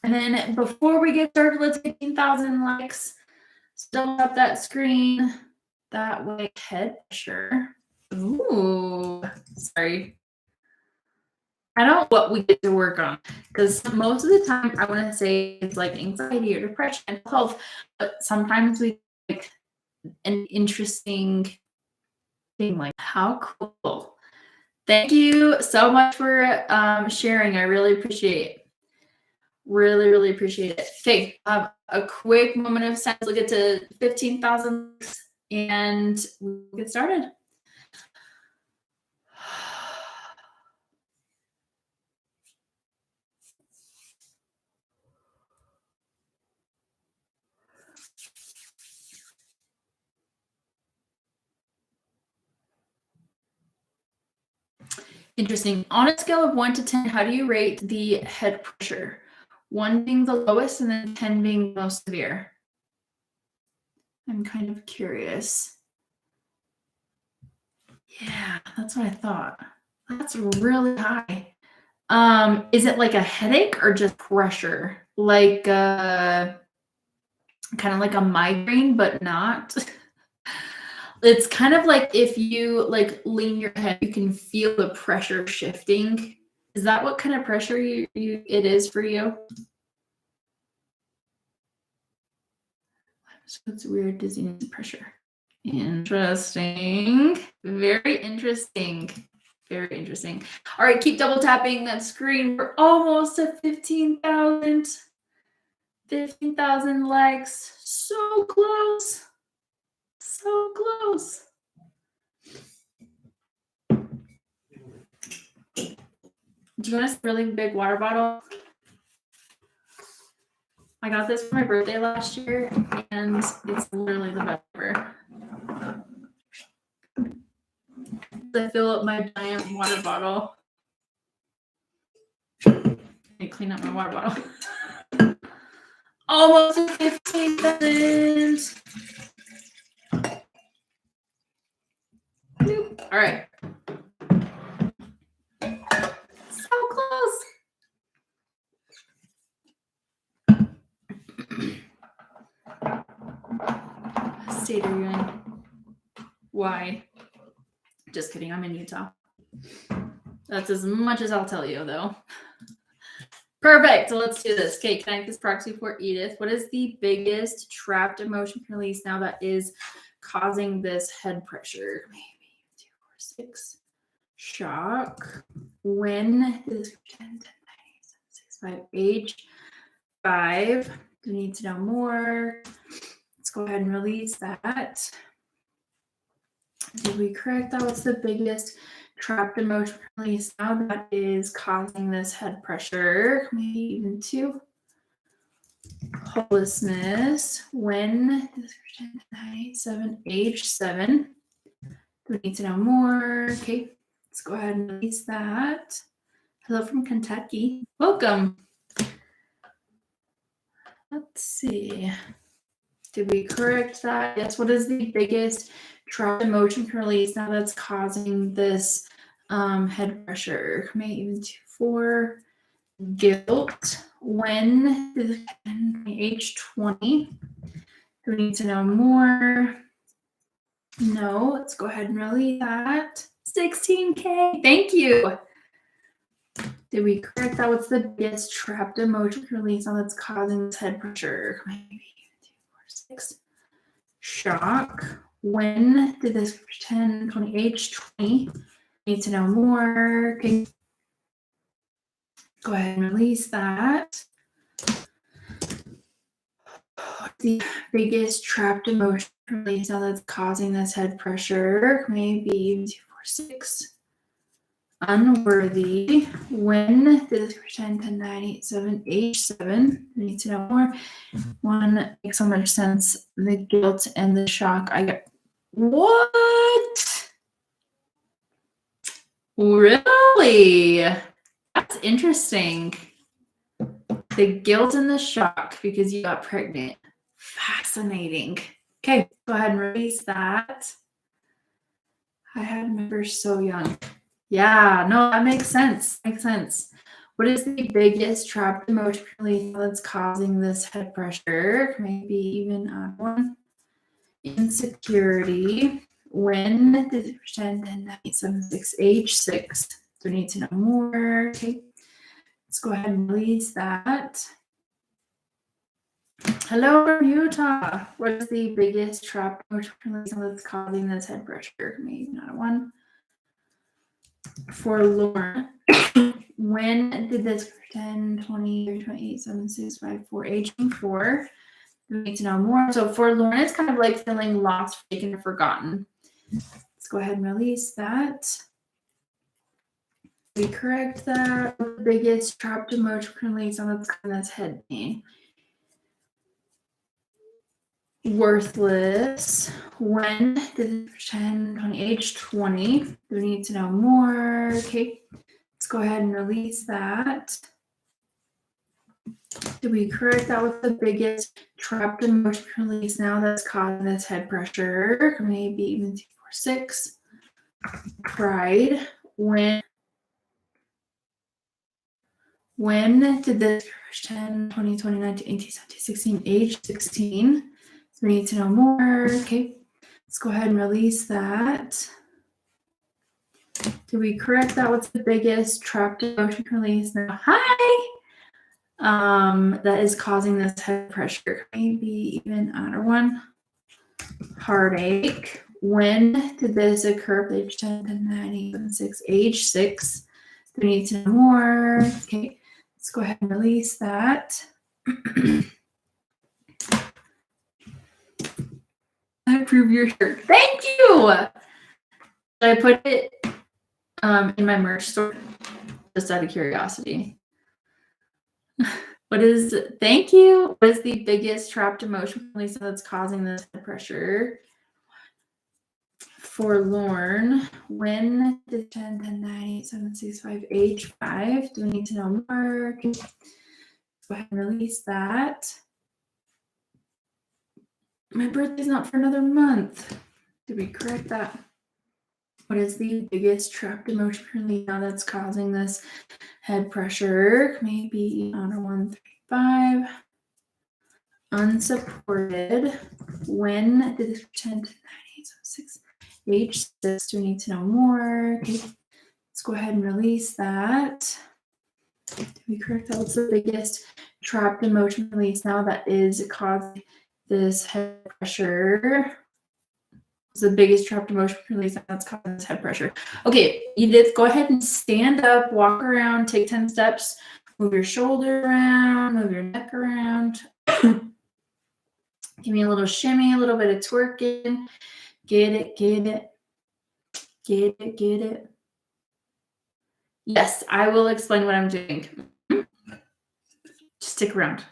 And then before we get started, let's get 15,000 likes. Still up that screen. That way, head pressure. Ooh, sorry. I don't know what we get to work on, because most of the time I want to say it's like anxiety or depression, mental health, but sometimes we like an interesting thing like how cool. Thank you so much for sharing. I really appreciate it. Really appreciate it. Okay, a quick moment of silence. We'll get to 15,000 and we'll get started. Interesting. On a scale of 1 to 10, how do you rate the head pressure? 1 being the lowest and then 10 being the most severe. I'm kind of curious. Yeah, that's what I thought. That's really high. Is it like a headache or just pressure? Like kind of like a migraine, but not. It's kind of like if you like lean your head, you can feel the pressure shifting. Is that what kind of pressure it is for you? So it's weird, dizziness, pressure. Interesting. Very interesting. Very interesting. All right, keep double tapping that screen. We're almost at 15,000. 15,000 likes. So close. So close. Do you want a really big water bottle? I got this for my birthday last year, and it's literally the best ever. I fill up my giant water bottle. I clean up my water bottle. Almost 15,000. All right. So close. Why? Just kidding. I'm in Utah. That's as much as I'll tell you, though. Perfect. So let's do this. Okay, connect this proxy for Edith. What is the biggest trapped emotion release now that is causing this head pressure? Maybe 2, 4, 6. Shock. When is 10, 10, 9, 6, 5, age 5. Do we need to know more? Let's go ahead and release that. Did we correct that? What's the biggest trapped emotion release now that is causing this head pressure? Maybe even 2. Hopelessness. When is 10, 9, 7, age 7. Do we need to know more? Okay, let's go ahead and release that. Hello from Kentucky. Welcome. Let's see. Did we correct that? Yes. What is the biggest trapped emotion release now that's causing this head pressure? Maybe even 2, 4. Guilt. When is age 20? Do we need to know more? No. Let's go ahead and release that. 16K. Thank you. Did we correct that? What's the biggest trapped emotion release now that's causing this head pressure? Maybe 2, 4, 6. Shock. When did this 10, 20, age 20? Need to know more. Okay. Go ahead and release that. The biggest trapped emotion release now that's causing this head pressure? Maybe 2, 4, 6. Unworthy. When did this 10, 10, 9, 8, 7, age 7? I need to know more. One makes so much sense. The guilt and the shock. I got what? Really? That's interesting. The guilt and the shock because you got pregnant. Fascinating. Okay, go ahead and release that. I had members so young. Yeah, no, that makes sense. Makes sense. What is the biggest trapped emotion release that's causing this head pressure? Maybe even one. Insecurity. When did it 10, 10, 9, 8, 7, 6, age 6? So we need to know more. Okay. Let's go ahead and release that. Hello from Utah. What is the biggest trapped emotion release that's causing this head pressure? Maybe not one. Forlorn. When did this 10, 20, 28, 7, 6, 5, 4, age 4? We need to know more. So forlorn is kind of like feeling lost, forsaken, or forgotten. Let's go ahead and release that. We correct that. The biggest trapped emotion release on that's head pain. Worthless. When did 10, 20, age 20? Do we need to know more? Okay. Let's go ahead and release that. Did we correct that with the biggest trapped emotion release now that's causing this head pressure? Maybe even 2, 4, 6. Pride. When did this 10, 20, 29, 18, 17, 16, age 16? So we need to know more. Okay. Let's go ahead and release that. Did we correct that? What's the biggest trapped emotion release now? Hi. That is causing this head pressure. Maybe even another one. Heartache. When did this occur? Age 10, 10, 9, 8, 7, 6, age 6. Do we need to know more? Okay. Let's go ahead and release that. I approve your shirt. Thank you. Should I put it in my merch store? Just out of curiosity. Thank you. What is the biggest trapped emotion release that's causing this head pressure? Forlorn. When did 10, 10, 9, 8, 7, 6, 5, age 5? Do we need to know more? Okay. Go ahead and release that. My birthday's not for another month. Did we correct that? What is the biggest trapped emotion release now that's causing this head pressure? Maybe on a 1, 3, 5. Unsupported. When did this 10, 9, 8, 7, 6, Page 6, do we need to know more? Okay, let's go ahead and release that. Did we correct that? What's the biggest trapped emotion release now that is causing this head pressure? It's the biggest trapped emotion release that's causing this head pressure. Okay, Edith, go ahead and stand up, walk around, take 10 steps, move your shoulder around, move your neck around. Give me a little shimmy, a little bit of twerking. Get it, get it. Get it, get it. Yes, I will explain what I'm doing. Just stick around.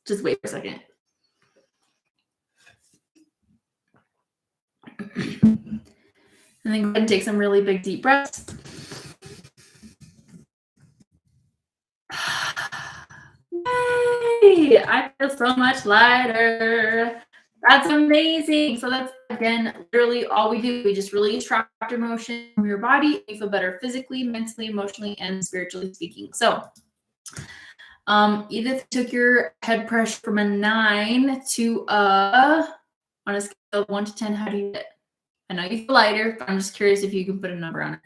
Just wait for a second. And then go ahead and take some really big deep breaths. Yay! I feel so much lighter. That's amazing. So that's, again, literally all we do. We just release trapped emotion from your body. You feel better physically, mentally, emotionally, and spiritually speaking. So Edith took your head pressure from a 9 to on a scale of 1 to 10. How do you get it? I know you feel lighter, but I'm just curious if you can put a number on it.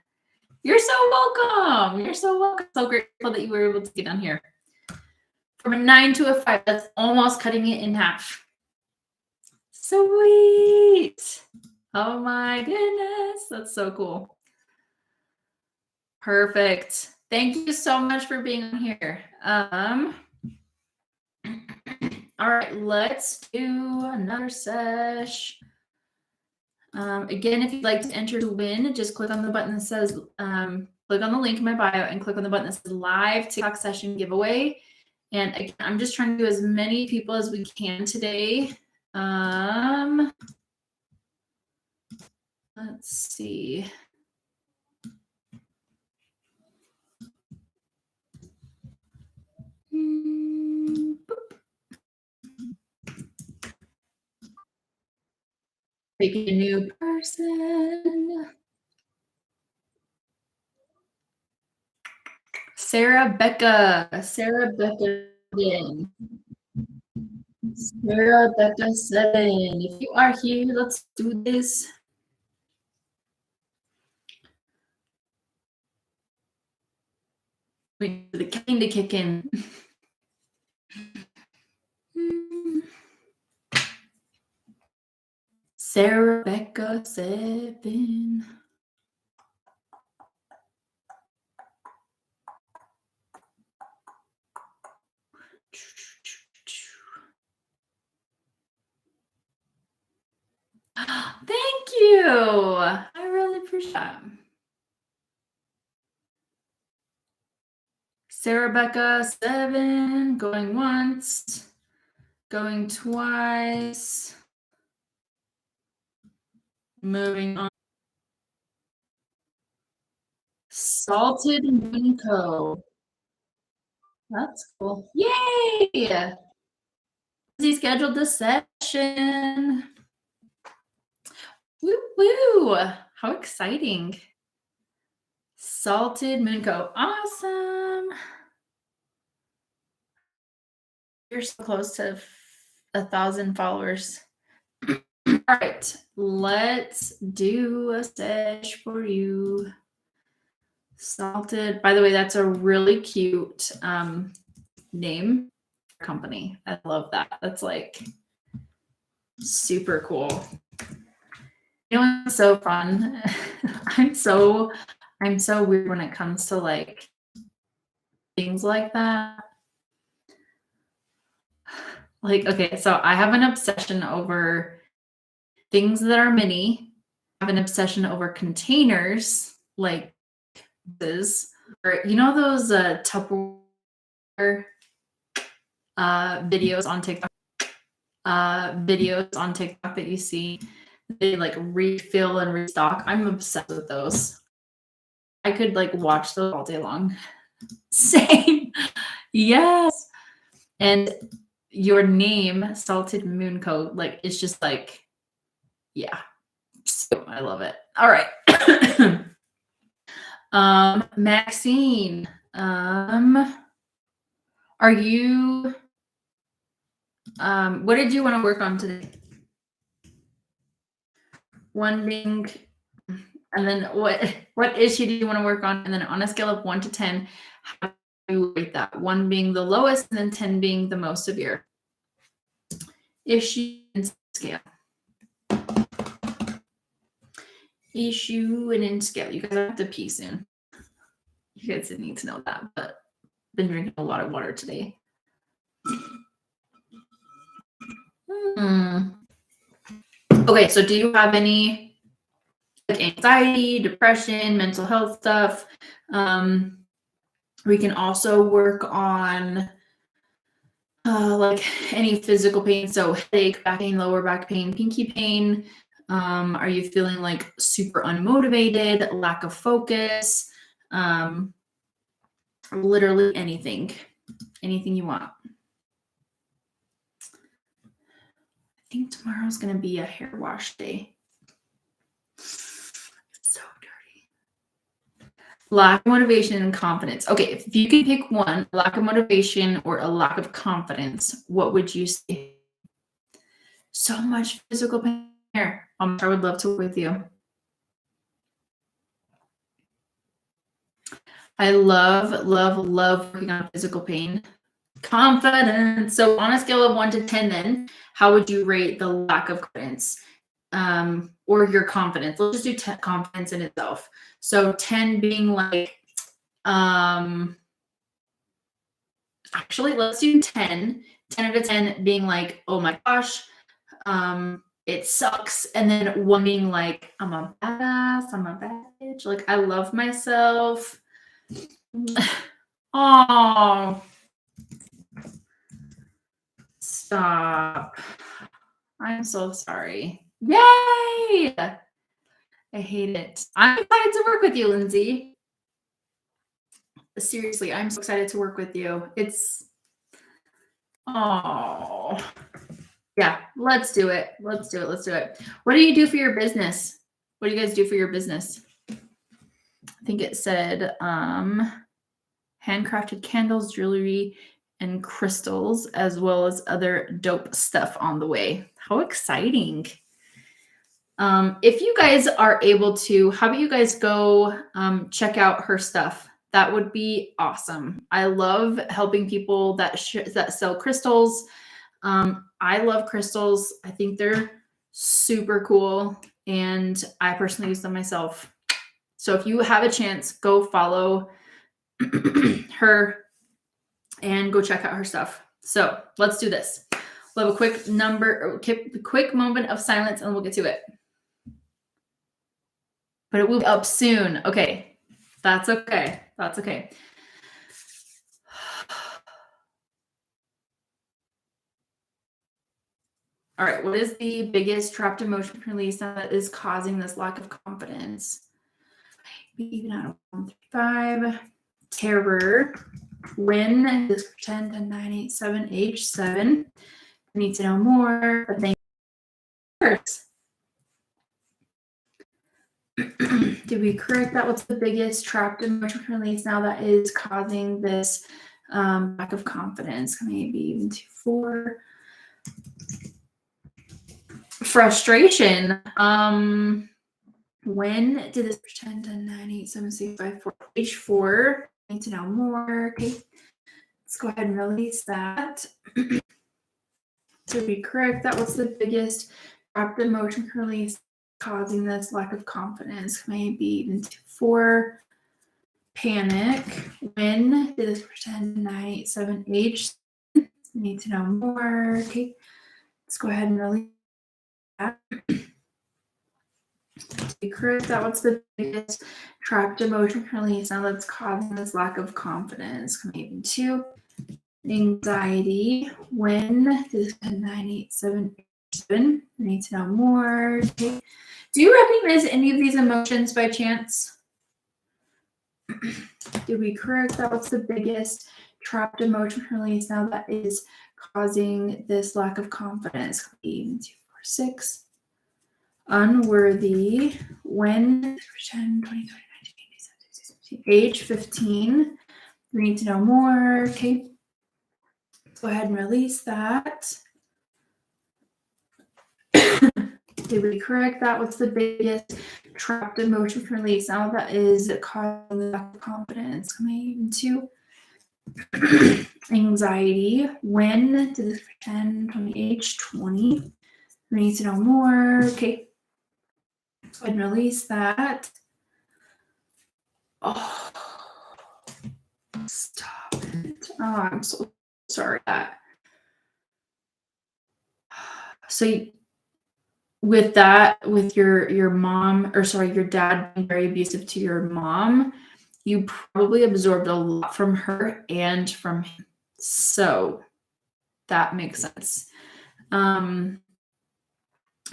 You're so welcome. You're so welcome. So grateful that you were able to get down here. From a 9 to a 5, that's almost cutting it in half. Sweet. Oh my goodness. That's so cool. Perfect. Thank you so much for being on here. All right, let's do another sesh. Again, if you'd like to enter to win, just click on the button that says, click on the link in my bio and click on the button that says live TikTok session giveaway. And again, I'm just trying to do as many people as we can today. Let's see. Pick a new person. Sarah Becca. Sarah Becca 7. Sarah Becca 7. If you are here, let's do this. Wait for the caffeine to kick in. Sarah Becca 7. Thank you. I really appreciate that. Sarah Becca 7, going once, going twice, moving on. Salted Winco. That's cool. Yay! He scheduled the session. Woo woo! How exciting! Salted Moonco. Awesome. You're so close to 1,000 followers. All right, let's do a sesh for you. Salted. By the way, that's a really cute name company. I love that. That's like super cool. You know what's so fun? I'm so weird when it comes to like things like that. Like, okay, so I have an obsession over things that are mini. I have an obsession over containers, like this, or you know those Tupperware videos on TikTok. Videos on TikTok that you see, they like refill and restock. I'm obsessed with those. I could like watch those all day long. Same. Yes. And your name, Salted Mooncoat, like it's just like, yeah. So I love it. All right. Maxine, are you what did you want to work on today? One being And then what issue do you want to work on? And then on a scale of 1 to 10, how do you rate that? 1 being the lowest and then 10 being the most severe. Issue and scale. Issue and in scale. You guys have to pee soon. You guys didn't need to know that, but I've been drinking a lot of water today. Okay, so do you have any like anxiety, depression, mental health stuff? We can also work on like any physical pain, so headache, back pain, lower back pain, pinky pain. Are you feeling like super unmotivated, lack of focus? Literally anything you want. I think tomorrow's gonna be a hair wash day. It's so dirty. Lack of motivation and confidence. Okay, if you could pick one, lack of motivation or a lack of confidence, what would you say? So much physical pain here. I would love to work with you. I love working on physical pain. Confidence. So on a scale of 1 to 10, then how would you rate the lack of confidence or your confidence? Let's just do 10, confidence in itself. So 10 being like, actually, let's do 10. 10 out of 10 being like, oh my gosh, it sucks. And then 1 being like, I'm a badass, I'm a bad bitch. Like, I love myself. Oh, stop. I'm so sorry. Yay! I hate it. I'm excited to work with you, Lindsay. Seriously, I'm so excited to work with you. Yeah, let's do it. Let's do it. What do you do for your business? What do you guys do for your business? I think it said handcrafted candles, jewelry, and crystals, as well as other dope stuff on the way. How exciting. If you guys are able to, how about you guys go check out her stuff? That would be awesome. I love helping people that sell crystals. I love crystals. I think they're super cool, and I personally use them myself. So if you have a chance, go follow her and go check out her stuff. So let's do this. We'll have a quick moment of silence and we'll get to it. But it will be up soon. Okay. That's okay. That's okay. All right. What is the biggest trapped emotion release that is causing this lack of confidence? Even out of 1 through 5. Terror. When is 10 to 9, 8, 7, age 7. I need to know more. But thank you. Did we correct that? What's the biggest trapped emotion release now that is causing this lack of confidence? Maybe even 2, 4. Frustration. When did this pretend to 9, 8, 7, 6, 5, 4? Age 4. I need to know more. Okay. Let's go ahead and release that. To be correct, that was the biggest trapped emotion release causing this lack of confidence. Maybe even 2, 4. Panic. When did this pretend 9, 8, 7, age? Need to know more. Okay. Let's go ahead and release that. To be correct, that was the biggest trapped emotion release now that's causing this lack of confidence. Maybe 2. Anxiety. When did this 9, 8, 7, 7? I need to know more. Okay. Do you recognize any of these emotions by chance? Did we correct that? What's the biggest trapped emotion release now that is causing this lack of confidence? 8, 2, 4, 6. Unworthy. When 10, 20, 20, 19, 18, 19, age 15. We need to know more. Okay. Go ahead and release that. Did we correct that? What's the biggest trapped emotion release. Now that is causing the lack of confidence. Coming into anxiety. When did this pretend on the age 20? We need to know more. Okay. Go ahead and release that. Oh, stop it. Oh, I'm so sorry that. So with that, with your mom, or sorry, your dad being very abusive to your mom, you probably absorbed a lot from her and from him. So that makes sense.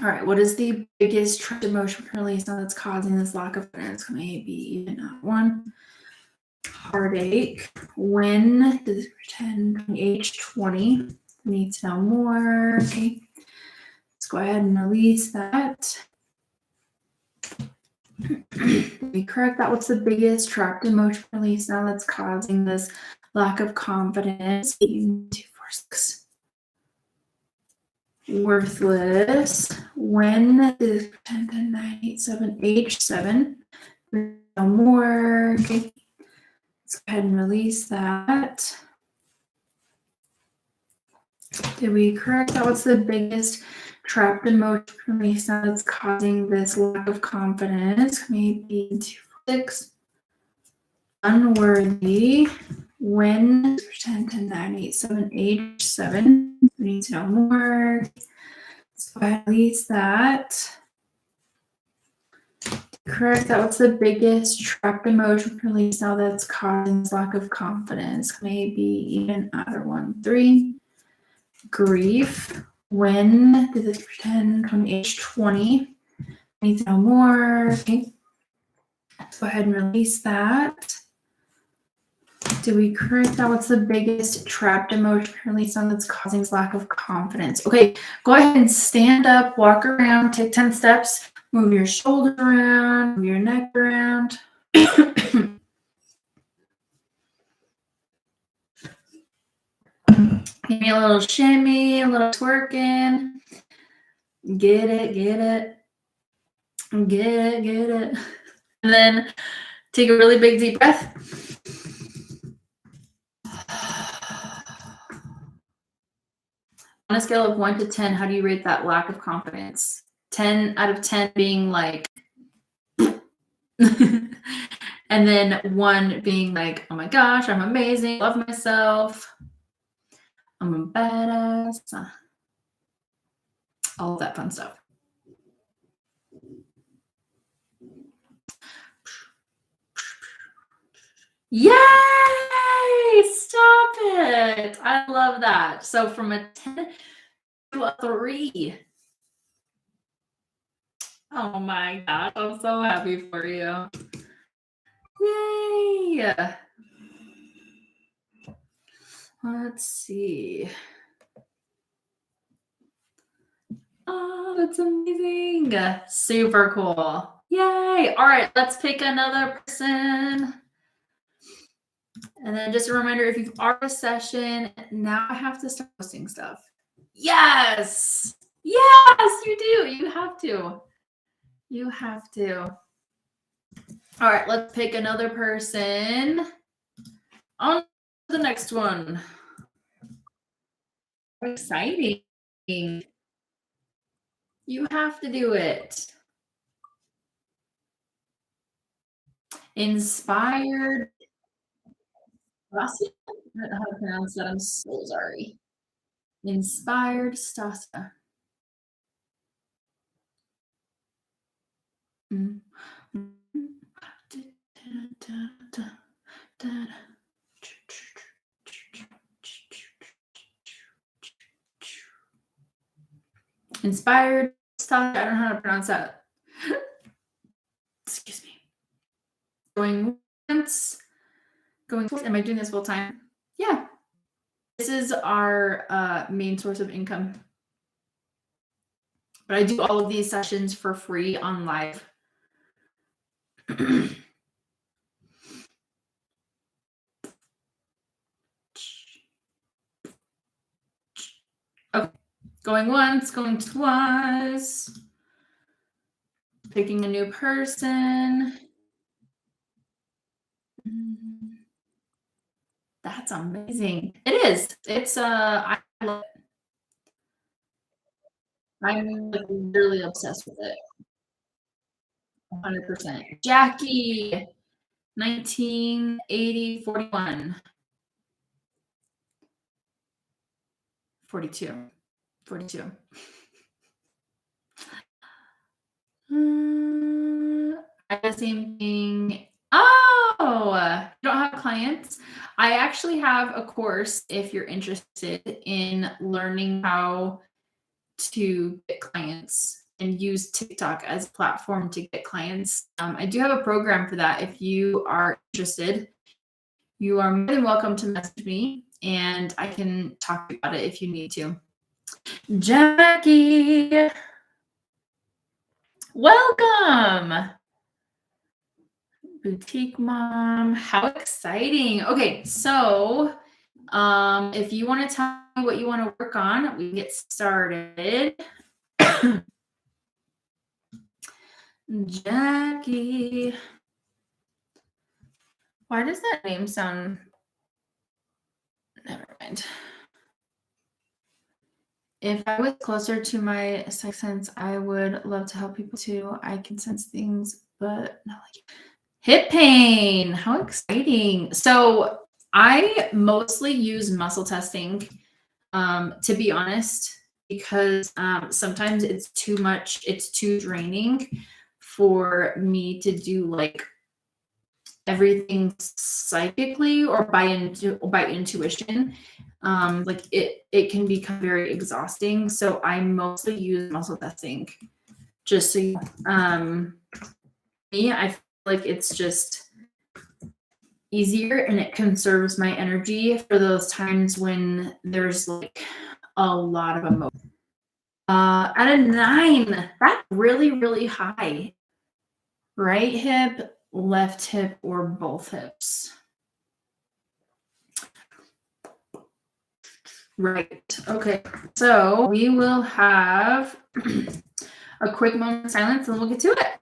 All right, what is the biggest trapped emotion release now that's causing this lack of confidence? Maybe even that one. Heartache. When did this pretend age 20? Need to know more. Okay. Let's go ahead and release that. Be correct. That was the biggest trapped emotion release now that's causing this lack of confidence. 8, 2, 4, 6. Worthless. When is 10, 10, 9, 8, 7, age 7? No more. Okay. Let's go ahead and release that. Did we correct that? What's the biggest trapped emotion release now that's causing this lack of confidence? Maybe 2, 6. Unworthy. When 10, 10, 9, 8, 7, age 7. We need to know more. Let's go ahead and release that. Correct. That was the biggest trapped emotion release now that's causing this lack of confidence. Maybe even other one. 3. Grief. When did this pretend on age 20? Need to know more. Okay. Let's go ahead and release that. Did we correct that? What's the biggest trapped emotion release now that's causing this lack of confidence? Okay, go ahead and stand up, walk around, take 10 steps, move your shoulder around, move your neck around. Give me a little shimmy, a little twerking. Get it, get it. Get it, get it. And then take a really big deep breath. On a scale of 1 to 10, how do you rate that lack of confidence? 10 out of 10 being like, and then 1 being like, oh my gosh, I'm amazing, love myself, I'm a badass, all of that fun stuff. Yay! Stop it! I love that. So from a 10 to a 3. Oh my gosh, I'm so happy for you. Yay! Let's see. Oh, that's amazing. Super cool. Yay. All right, let's pick another person. And then just a reminder, if you've already a session, now I have to start posting stuff. Yes. Yes, you do. You have to. You have to. All right, let's pick another person. On to the next one. Exciting. You have to do it. Inspired. I don't know how to pronounce that. I'm so sorry. Inspired Stasa. Inspired Stasa. I don't know how to pronounce that. Excuse me. Going once. Going twice. Am I doing this full time? Yeah. This is our main source of income. But I do all of these sessions for free on live. Okay. Going once, going twice. Picking a new person. That's amazing. It is. It's I love it. I'm like literally obsessed with it. 100%. Jackie, 1980, 41. 42. 42. I have the same thing. Oh, you don't have clients? I actually have a course if you're interested in learning how to get clients and use TikTok as a platform to get clients. I do have a program for that. If you are interested, you are more than welcome to message me and I can talk about it if you need to. Jackie, welcome. Boutique mom, how exciting. Okay, so if you want to tell me what you want to work on, we can get started. Jackie. Why does that name sound? Never mind. If I was closer to my sixth sense, I would love to help people too. I can sense things, but not like hip pain. How exciting. So I mostly use muscle testing, to be honest, because sometimes it's too much, it's too draining for me to do like everything psychically or by intuition. Like it can become very exhausting. So I mostly use muscle testing. Just so you, me, I feel like it's just easier and it conserves my energy for those times when there's like a lot of emotion. At a 9, that's really, really high. Right hip, left hip, or both hips? Right. Okay. So we will have a quick moment of silence and we'll get to it.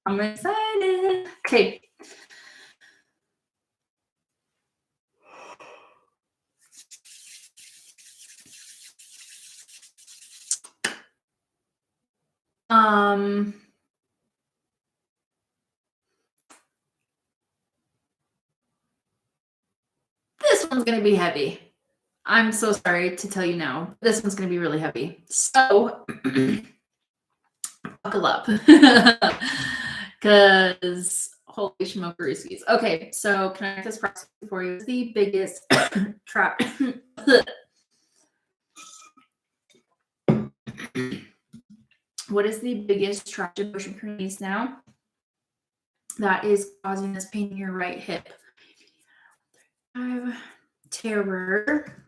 I'm excited. Okay. This one's going to be heavy. I'm so sorry to tell you now. This one's going to be really heavy. So buckle up. Because holy schmokeruskies. Okay, so can I make this process for you? The biggest trap. What is the biggest trapped emotion for your knees now that is causing this pain in your right hip? 5, terror.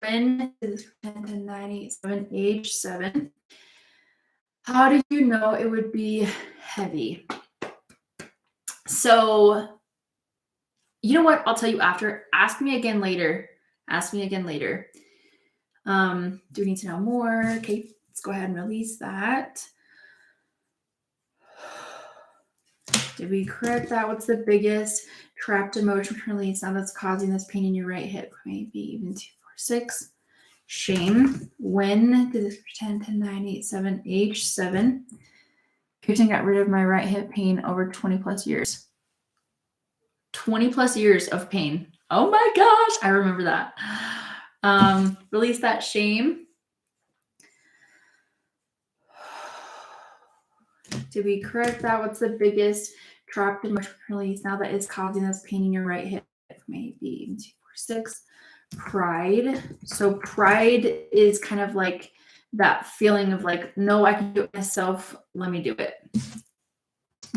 When is 10 to 97, age 7? How did you know it would be heavy? So, you know what? I'll tell you after. Ask me again later. Ask me again later. Do we need to know more? Okay, let's go ahead and release that. Did we correct that? What's the biggest trapped emotion release now that's causing this pain in your right hip? Maybe even 2, 4, 6. Shame. When did this pretend 10, 9, 8, 7, age 7? Kirsten got rid of my right hip pain over 20 plus years. 20 plus years of pain. Oh my gosh, I remember that. Release that shame. Did we correct that? What's the biggest trapped emotion release now that is causing this pain in your right hip? Maybe 2, 4, 6. Pride. So pride is kind of like that feeling of like, no, I can do it myself. Let me do it.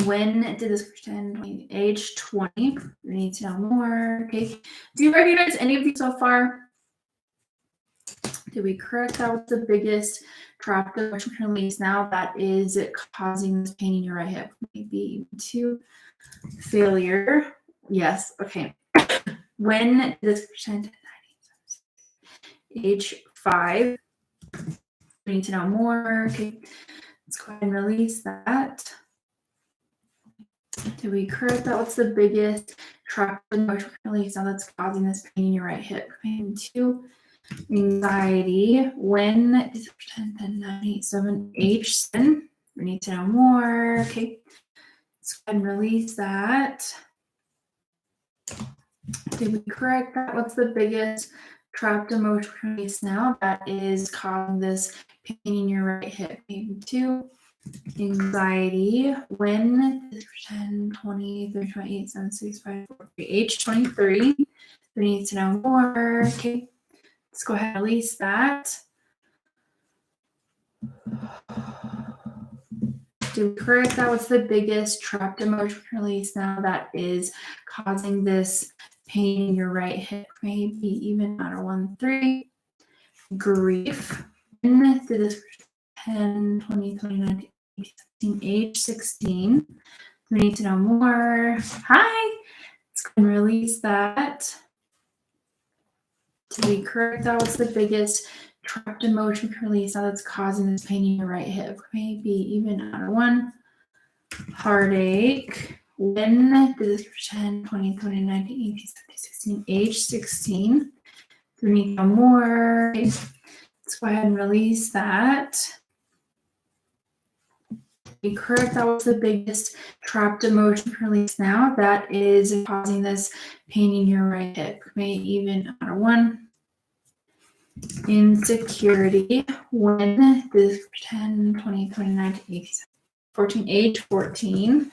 When did this pretend? Age 20. We need to know more. Okay. Do you recognize any of these so far? Did we correct that? What's the biggest trapped emotion release now that is causing this pain in your right hip? Maybe 2. Failure. Yes. Okay. When did this pretend? Age 5. We need to know more. Okay. Let's go ahead and release that. Did we correct that? What's the biggest trapped emotional release now that's causing this pain in your right hip? Pain 2, anxiety. When is it 10, 9, 8, 7, H7? We need to know more. Okay. Let's go ahead and release that. Did we correct that? What's the biggest trapped emotional release now that is causing this pain in your right hip? Pain 2, anxiety. When is 10, 20, 30, 28, 7, 6, 5, 4, 3, H23. We need to know more. Okay. Let's go ahead and release that. Did we correct that? What's the biggest trapped emotional release now that is causing this pain in your right hip? Maybe even out of 1, 3. Grief. When did this 10, 20, 29, 18, age 16? We need to know more. Hi. Let's go and release that. Did we correct that? What's the biggest trapped emotion release now that's causing this pain in your right hip? Maybe even out of 1. Heartache. When did this 10, 20, 29, 19, 18, 17, 16, age 16? We need to know more. Okay. Let's go ahead and release that. We correct that was the biggest trapped emotion release now that is causing this pain in your right hip. Maybe even out of 1. Insecurity. When this 10, 20, 29, 18, 14, age 14.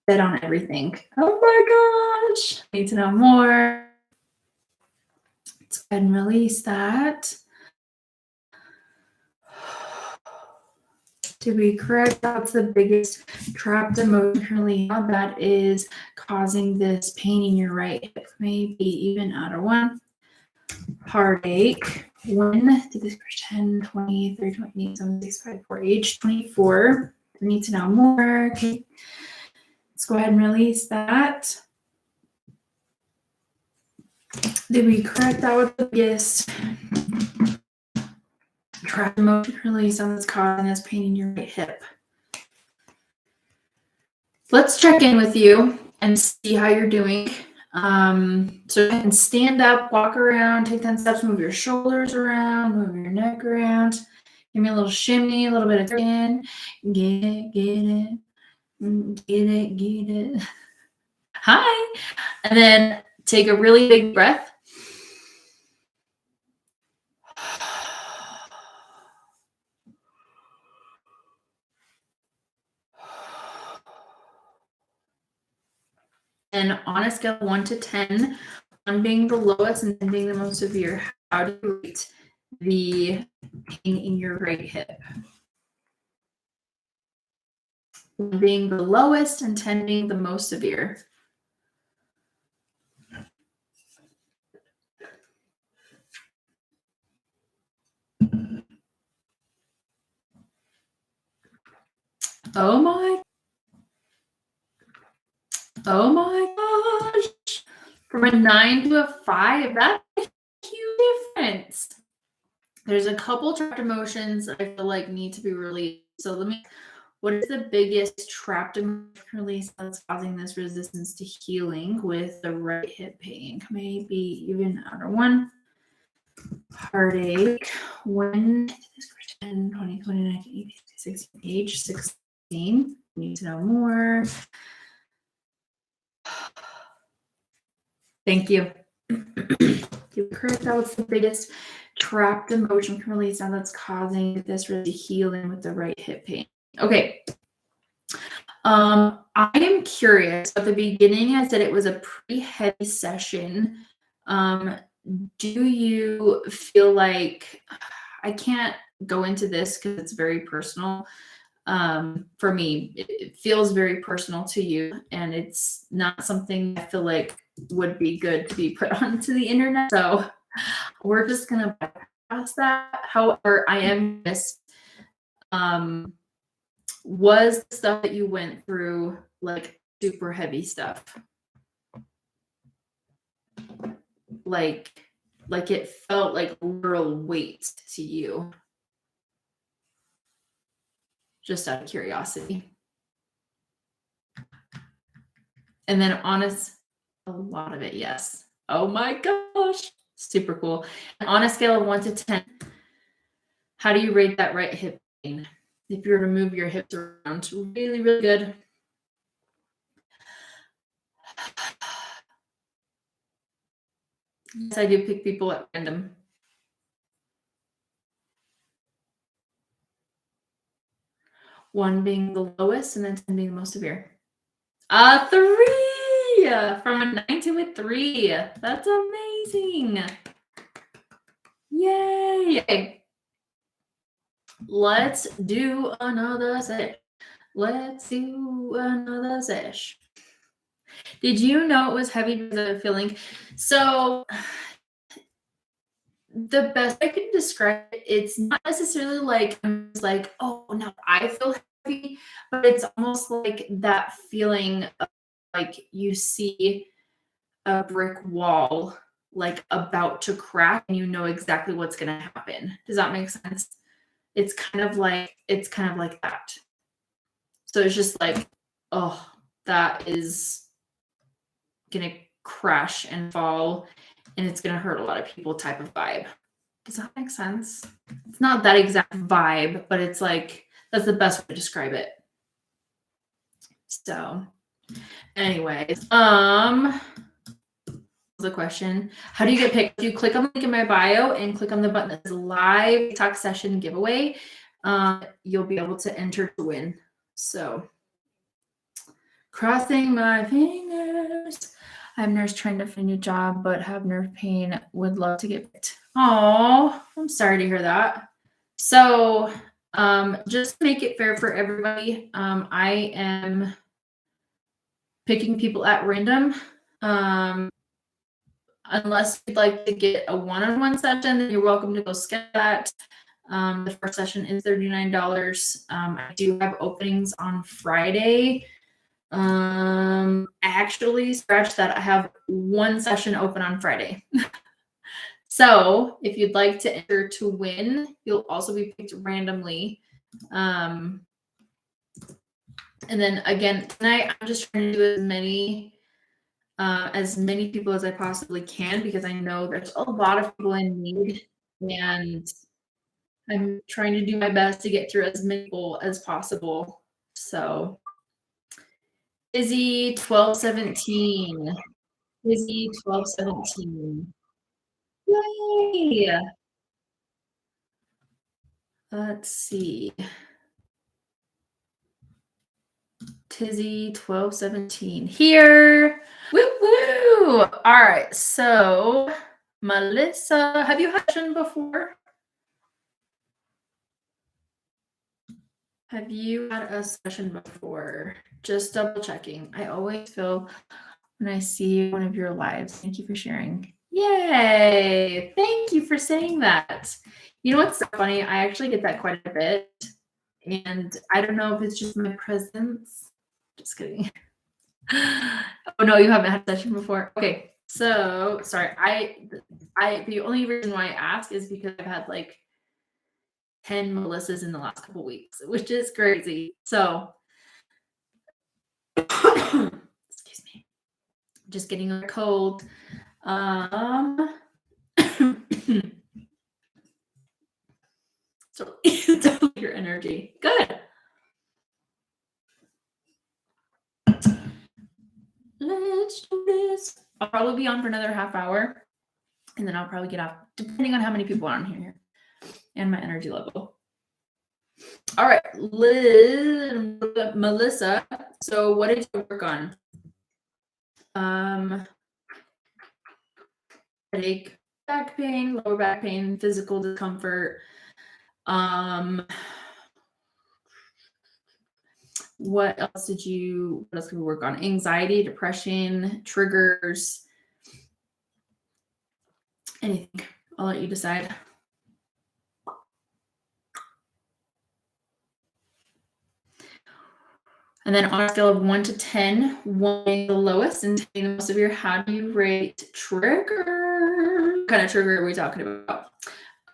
Bet on everything. Oh my gosh. Need to know more. Let's go ahead and release that. Did we correct that's the biggest trapped emotionally now that is causing this pain in your right hip? Maybe even out of 1. Heartache. When did this 10, 20, 30, 28, 7, 6, 5, 4, age 24? We need to know more. Okay. Let's go ahead and release that. Did we correct that with the biggest trapped emotion release that's causing this pain in your right hip? Let's check in with you and see how you're doing. So you can stand up, walk around, take 10 steps, move your shoulders around, move your neck around. Give me a little shimmy, a little bit of in. Get it, get it, get it, get it. Hi. And then take a really big breath. And on a scale of 1 to 10, 1 being the lowest and 10 being the most severe, how do you rate the pain in your right hip? 1 being the lowest and 10 being the most severe. Oh my gosh. From a 9 to a 5, that's a huge difference. There's a couple trapped emotions I feel like need to be released. So what is the biggest trapped emotion release that's causing this resistance to healing with the right hip pain? Maybe even out of 1. Heartache. When is 10, 20, 29, 18, 16, age 16? Need to know more. Thank you. You correct that was the biggest trapped emotion release now that's causing this really healing with the right hip pain. Okay. I am curious. At the beginning, I said it was a pretty heavy session. Do you feel like I can't go into this because it's very personal? For me, it feels very personal to you, and it's not something I feel like would be good to be put onto the internet. So we're just gonna bypass that. However, I am curious, was the stuff that you went through like super heavy stuff? Like it felt like literal weight to you? just out of curiosity. And then honest, a lot of it, yes. Oh my gosh, super cool. And on a scale of 1 to 10, how do you rate that right hip pain? If you were to move your hips around, really, really good. Yes, I do pick people at random. 1 being the lowest and then 10 being the most severe. 3! From a 9 to a 3. That's amazing. Yay! Let's do another sesh. Let's do another sesh. Did you know it was heavy because of feeling? So the best I could describe it, it's not necessarily like I'm just like, oh no, I feel heavy, but it's almost like that feeling of like you see a brick wall like about to crack and you know exactly what's going to happen. Does that make sense? It's kind of like that. So it's just like, oh, that is going to crash and fall and it's going to hurt a lot of people type of vibe. Does that make sense? It's not that exact vibe, but it's like, that's the best way to describe it. So anyways, the question, how do you get picked? You click on the link in my bio and click on the button that says live talk session giveaway. You'll be able to enter to win. So crossing my fingers. I'm nurse trying to find a job, but have nerve pain. Would love to get picked. Oh, I'm sorry to hear that. So just to make it fair for everybody, I am picking people at random. Unless you'd like to get a one-on-one session, then you're welcome to go skip that. The first session is $39. I do have openings on Friday. Actually, scratch that. I have 1 session open on Friday. So if you'd like to enter to win, you'll also be picked randomly. And then again, tonight I'm just trying to do as many people as I possibly can because I know there's a lot of people in need and I'm trying to do my best to get through as many people as possible. So Izzy 1217. Izzy 1217. Yay! Let's see. Tizzy 1217 here. Woo woo! All right, so Melissa, have you had a session before? Have you had a session before? Just double checking. I always feel when I see one of your lives. Thank you for sharing. Yay! Thank you for saying that. You know what's so funny? I actually get that quite a bit. And I don't know if it's just my presence. Just kidding. Oh no, you haven't had a session before. Okay, so sorry. I the only reason why I ask is because I've had like 10 Melissas in the last couple weeks, which is crazy. So excuse me. Just getting a cold. So your energy. Good. Let's do this. I'll probably be on for another half hour and then I'll probably get off depending on how many people are on here and my energy level. All right, Melissa. So what did you work on? Headache, back pain, lower back pain, physical discomfort. What else did we work on? Anxiety, depression, triggers, anything. I'll let you decide. And then on a scale of 1 to 10, 1 being the lowest and 10 being the most severe, how do you rate trigger? What kind of trigger are we talking about?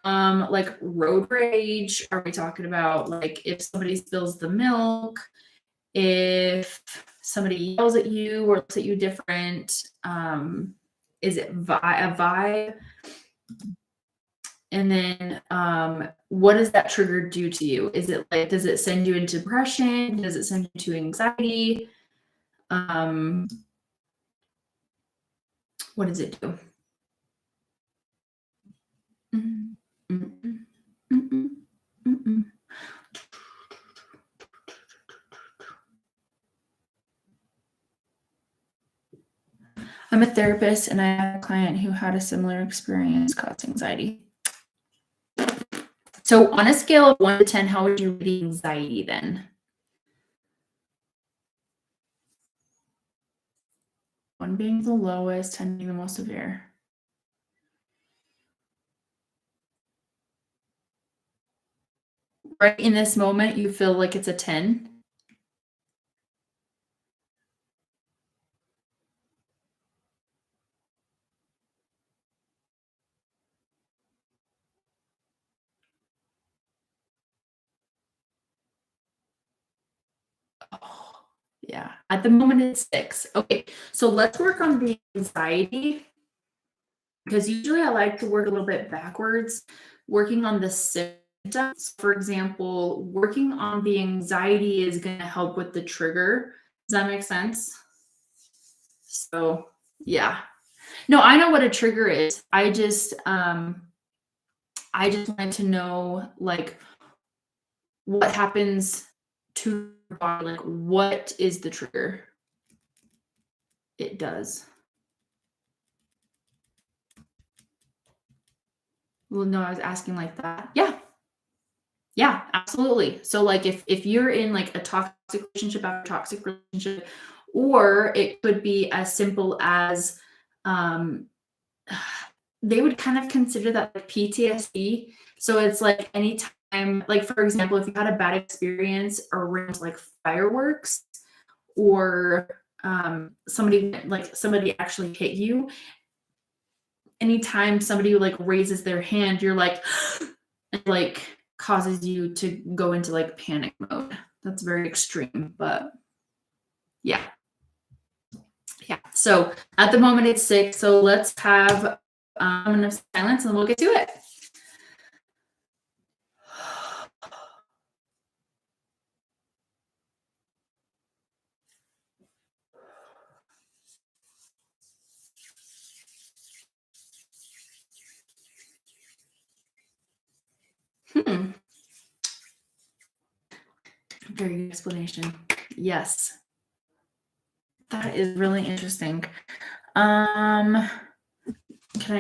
Like road rage? Are we talking about like if somebody spills the milk, if somebody yells at you or looks at you different? Is it a vibe? And then what does that trigger do to you? Is it like, does it send you into depression? Does it send you to anxiety? What does it do? I'm a therapist and I have a client who had a similar experience causing anxiety. So on a scale of 1 to 10, how would you rate anxiety then? 1 being the lowest, 10 being the most severe. Right in this moment, you feel like it's a 10? Oh, yeah. At the moment, it's 6. Okay, so let's work on the anxiety, because usually I like to work a little bit backwards, working on the symptoms. For example, working on the anxiety is going to help with the trigger. Does that make sense? So, yeah. No, I know what a trigger is. I just wanted to know like what happens to your body, like what is the trigger? It does. Well, no, I was asking like that. Yeah. Yeah, absolutely. So like if you're in like a toxic relationship after toxic relationship, or it could be as simple as they would kind of consider that like PTSD. So it's like anytime, like for example, if you had a bad experience around like fireworks, or somebody actually hit you, anytime somebody like raises their hand, you're like and like causes you to go into like panic mode. That's very extreme, but yeah. So at the moment it's 6. So let's have a minute of silence and we'll get to it. Very good explanation. Yes. That is really interesting. Connect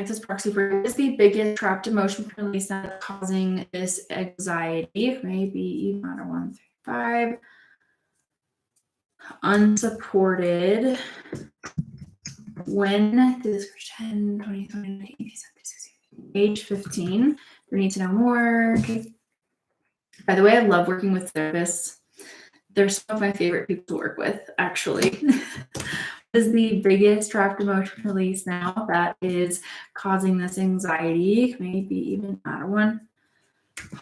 this proxy for what is the biggest trapped emotion release that's causing this anxiety? Maybe even out of 1 through 5. Unsupported. When did this 10, 20, 20, 80, 70, age 15? We need to know more. Okay. By the way, I love working with therapists. They're some of my favorite people to work with, actually. Is the biggest trapped emotion release now that is causing this anxiety, maybe even out of 1.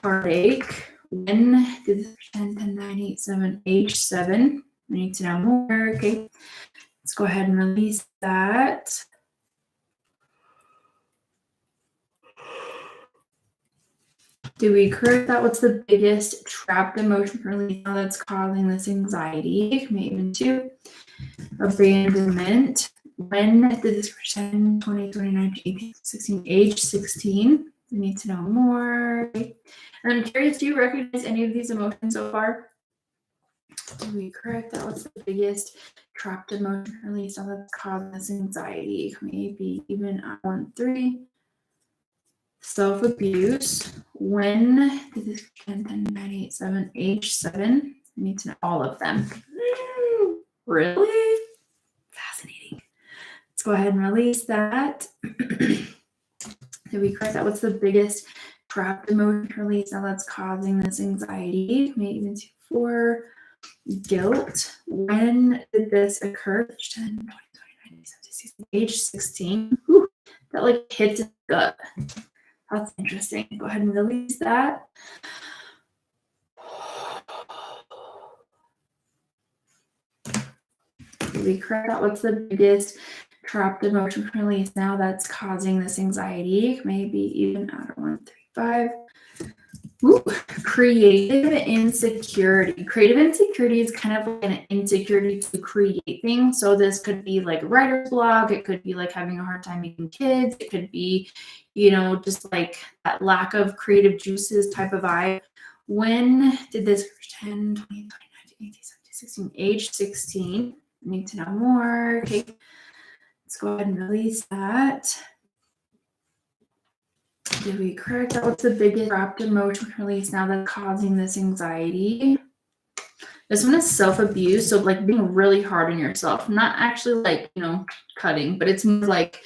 Heartache. When did this 10, 10, 9, 8, 7, age 7? We need to know more. Okay. Let's go ahead and release that. Do we correct that? What's the biggest trapped emotion release now that's causing this anxiety? Maybe even 2. Abandonment. When did this 10, 20, 29, 18, 16, age 16? We need to know more. Okay. And I'm curious, do you recognize any of these emotions so far? Do we correct that? What's the biggest trapped emotion release now that's causing this anxiety? Maybe even 1, 3. Self-abuse. When did this 10, 10, 9, 8, 7, age 7? I need to know all of them. Really? Fascinating. Let's go ahead and release that. Did we correct that? What's the biggest trapped emotion release now that's causing this anxiety? Maybe even 2, 4. Guilt. When did this occur? 10, 20, 29, 60, age 16. Whew, that like hits the gut. That's interesting. Go ahead and release that. We correct out what's the biggest trapped emotion release now that's causing this anxiety. Maybe even out of 1, 3, 5. Ooh, creative insecurity. Creative insecurity is kind of like an insecurity to create things. So this could be like writer's block. It could be like having a hard time making kids. It could be, just like that lack of creative juices type of vibe. When did this 10, 20, 29, 18, 17, 16, age 16? Need to know more. Okay, let's go ahead and release that. Did we correct out what's the biggest trapped emotion release now that's causing this anxiety? This one is self-abuse. So like being really hard on yourself, not actually like, cutting, but it's more like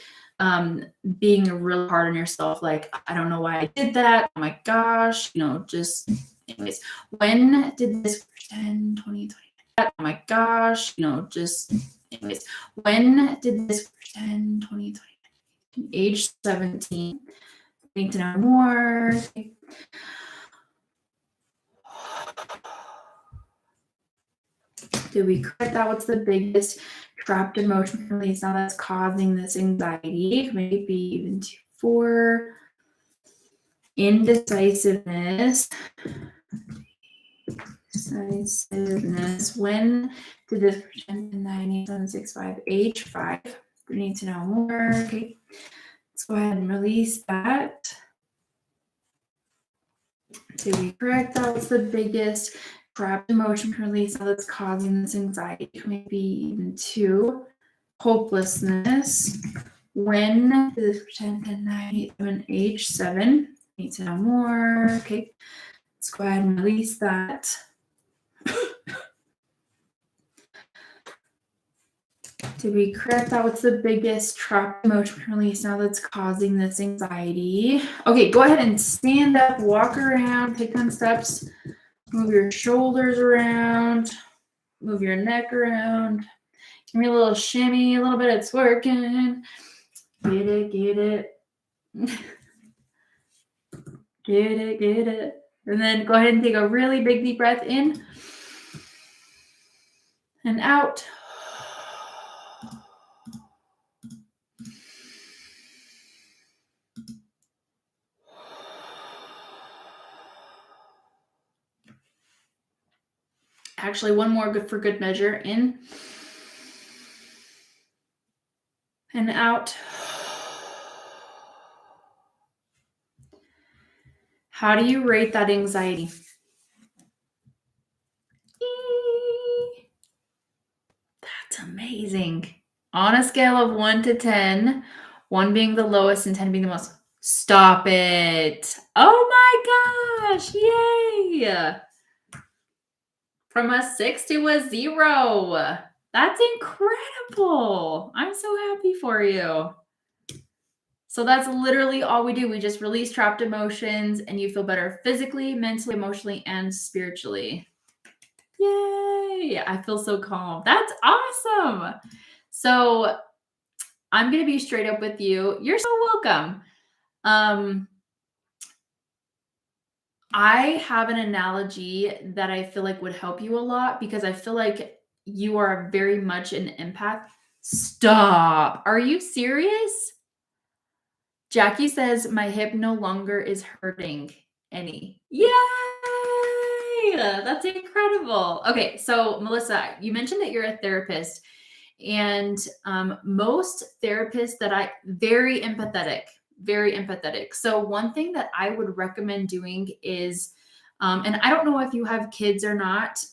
being really hard on yourself. Like, I don't know why I did that. Oh my gosh, just anyways, when did this 10, 20, 20, oh my gosh, just anyways, when did this 10, 20, 20, age 17? Need to know more. Did we correct that? What's the biggest trapped emotion release now that's causing this anxiety? Maybe even 2, 4. Indecisiveness. Decisiveness. When did this 10, 9, 7, 6, 5, age 5? We need to know more. Okay. Let's go ahead and release that. Did we correct that? What's the biggest trapped emotion release that's causing this anxiety? Maybe even 2. Hopelessness. When did this 10, 9, 8, 7, age 7? Need to know more. Okay. Let's go ahead and release that. Did we correct that? What's the biggest trapped emotion release now that's causing this anxiety? Okay, go ahead and stand up, walk around, take 10 steps, move your shoulders around, move your neck around. Give me a little shimmy, a little bit, it's working. Get it, get it. Get it, get it. And then go ahead and take a really big deep breath in and out. Actually, one more good for good measure. In and out. How do you rate that anxiety? That's amazing. On a scale of 1 to 10, 1 being the lowest and 10 being the most. Stop it. Oh my gosh. Yay. From a 6 to a 0. That's incredible. I'm so happy for you. So that's literally all we do. We just release trapped emotions and you feel better physically, mentally, emotionally, and spiritually. Yay. I feel so calm. That's awesome. So I'm going to be straight up with you. You're so welcome. I have an analogy that I feel like would help you a lot because I feel like you are very much an empath. Stop. Are you serious? Jackie says, my hip no longer is hurting any. Yay! That's incredible. Okay, so Melissa, you mentioned that you're a therapist, and most therapists that very empathetic. So one thing that I would recommend doing is, and I don't know if you have kids or not,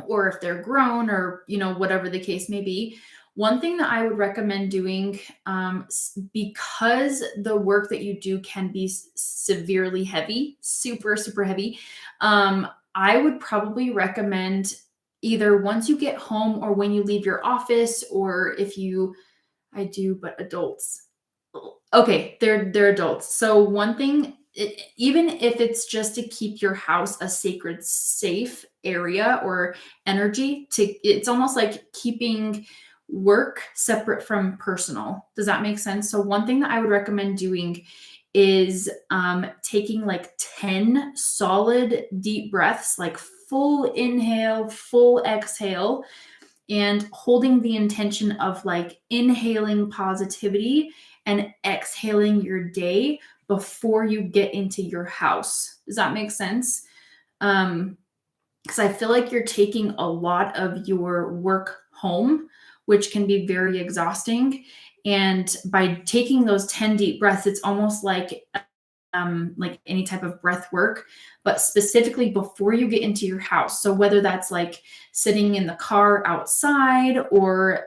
or if they're grown or, whatever the case may be. One thing that I would recommend doing, because the work that you do can be severely heavy, super, super heavy, I would probably recommend either once you get home or when you leave your office, or I do, but adults. Okay, they're adults. So one thing, even if it's just to keep your house a sacred, safe area or energy, it's almost like keeping work separate from personal. Does that make sense? So one thing that I would recommend doing is taking like 10 solid deep breaths, like full inhale, full exhale, and holding the intention of like inhaling positivity and exhaling your day before you get into your house. Does that make sense? Because I feel like you're taking a lot of your work home, which can be very exhausting. And by taking those 10 deep breaths, it's almost like any type of breath work, but specifically before you get into your house. So whether that's like sitting in the car outside or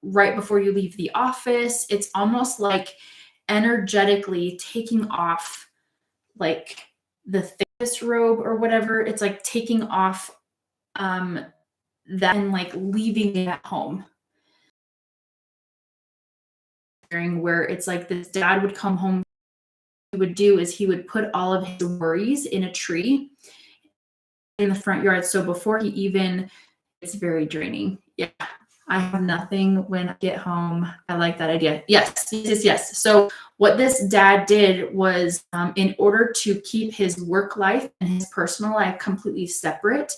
right before you leave the office, it's almost like energetically taking off like the thickest robe or whatever. It's like taking off that and like leaving it at home. Where it's like this dad would come home, what he would do is he would put all of his worries in a tree in the front yard. So before he even, it's very draining. Yeah. I have nothing when I get home. I like that idea. Yes. So what this dad did was in order to keep his work life and his personal life completely separate,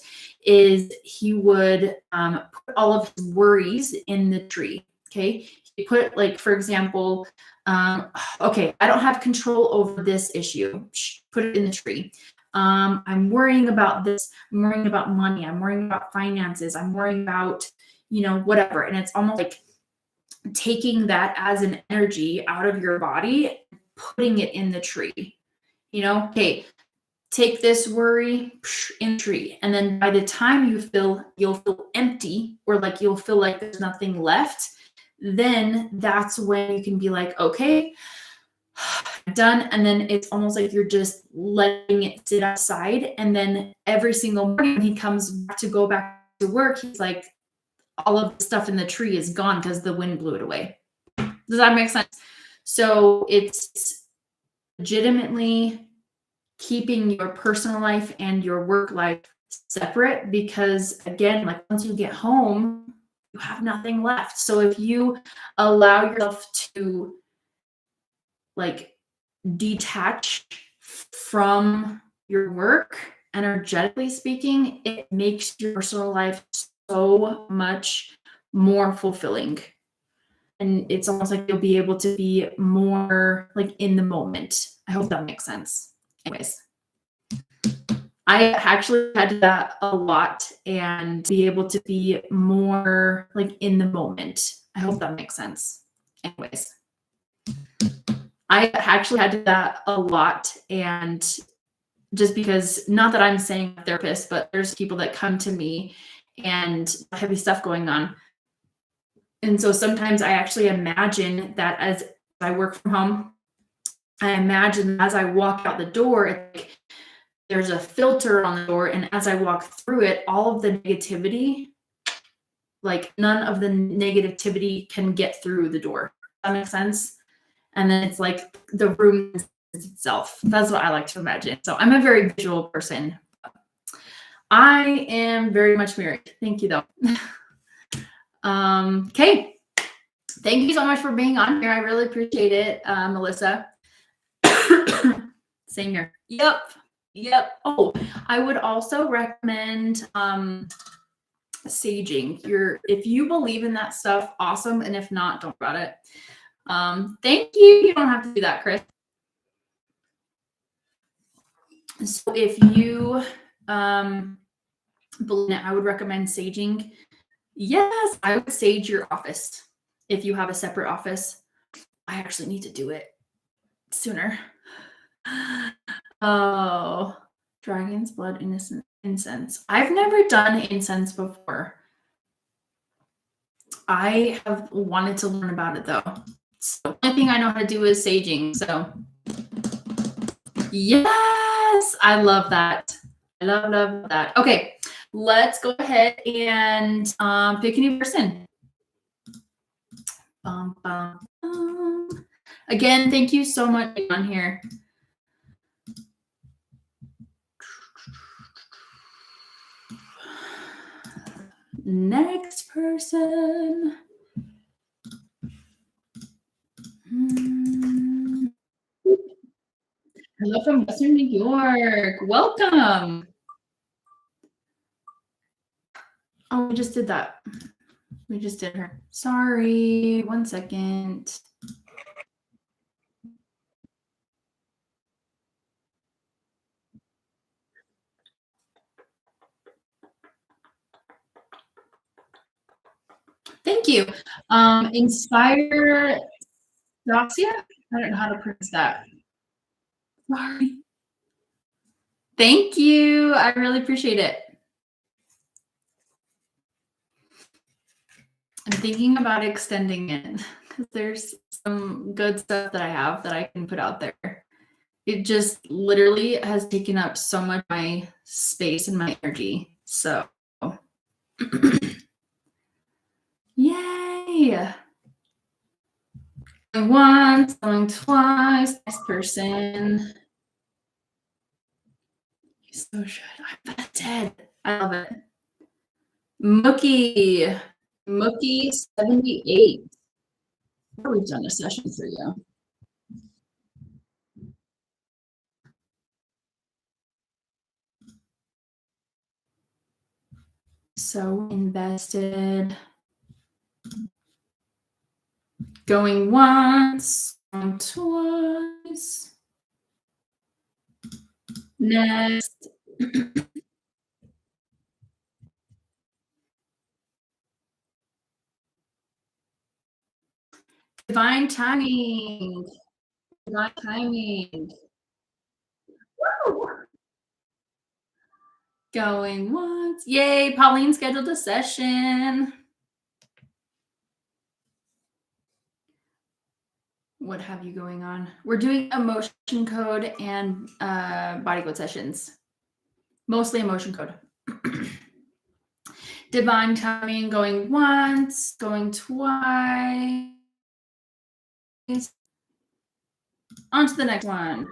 is he would put all of his worries in the tree. Okay. He put like, for example, okay, I don't have control over this issue. Put it in the tree. I'm worrying about this. I'm worrying about money. I'm worrying about finances. I'm worrying about, whatever. And it's almost like taking that as an energy out of your body, putting it in the tree. Okay, take this worry in the tree. And then by the time you'll feel empty, or like you'll feel like there's nothing left, then that's when you can be like, okay, done. And then it's almost like you're just letting it sit outside. And then every single morning when he comes back to go back to work, he's like, all of the stuff in the tree is gone because the wind blew it away. Does that make sense? So it's legitimately keeping your personal life and your work life separate, because again, like once you get home, you have nothing left. So if you allow yourself to like detach from your work, energetically speaking, it makes your personal life so much more fulfilling. And it's almost like you'll be able to be more like in the moment. I hope that makes sense. Anyways, I actually had that a lot and be able to be more like in the moment. I hope that makes sense. Anyways, I actually had that a lot, and just because, not that I'm saying a therapist, but there's people that come to me and heavy stuff going on. And so sometimes I actually imagine that as I work from home, I imagine as I walk out the door, it's like there's a filter on the door. And as I walk through it, all of the negativity, like none of the negativity can get through the door. Does that make sense? And then it's like the room is itself. That's what I like to imagine. So I'm a very visual person. I am very much married. Thank you, though. Okay. Thank you so much for being on here. I really appreciate it, Melissa. Same here. Yep. Oh, I would also recommend saging. If you believe in that stuff, awesome. And if not, don't worry about it. Thank you. You don't have to do that, Chris. So if you believe in it, I would recommend saging. Yes, I would sage your office if you have a separate office. I actually need to do it sooner. Oh, dragon's blood incense. I've never done incense before. I have wanted to learn about it though. So the only thing I know how to do is saging. So yes, I love that. I love that. Okay, let's go ahead and pick a new person. Bum, bum, bum. Again, thank you so much for being on here. Next person. Hello from Western New York. Welcome. Oh, we just did that. We just did her. Sorry. 1 second. Thank you. Inspire Doxia? I don't know how to pronounce that. Sorry. Thank you. I really appreciate it. I'm thinking about extending it because there's some good stuff that I have that I can put out there. It just literally has taken up so much of my space and my energy. So, yay. Going once, going twice. Next person. You so should. I'm dead. I love it. Mookie 78. We've done a session for you. So invested. Going once, going twice. Next. Divine timing. Divine timing. Woo! Going once. Yay, Pauline scheduled a session. What have you going on? We're doing emotion code and body code sessions. Mostly emotion code. Divine timing, going once, going twice. On to the next one.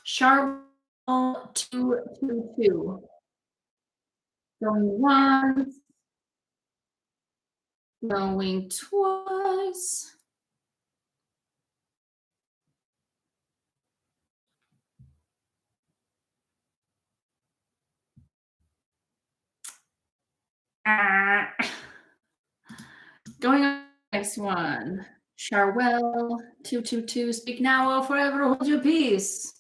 Charwell 222. Going once. Going twice. Going on next one. Charwell 222. Speak now or forever hold your peace.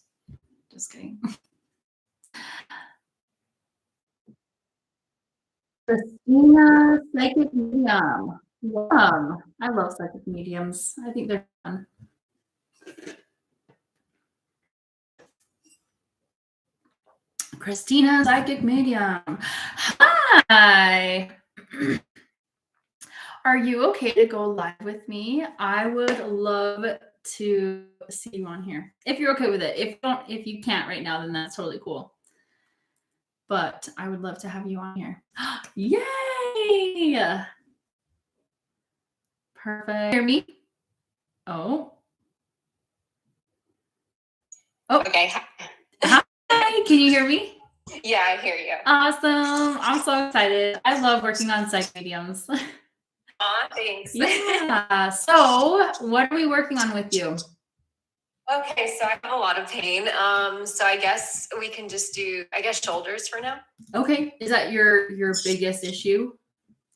Just kidding. Christina, psychic medium. Welcome. I love psychic mediums. I think they're fun. Christina, psychic medium. Hi. Are you okay to go live with me? I would love to see you on here. If you're okay with it. If you can't right now, then that's totally cool. But I would love to have you on here. Yay! Perfect. Hear me? Oh. Okay. Hi. Can you hear me? Yeah, I hear you. Awesome. I'm so excited. I love working on psychic mediums. Aw, thanks. Yeah. So what are we working on with you? Okay, so I have a lot of pain. So I guess we can just do, shoulders for now. Okay. Is that your biggest issue?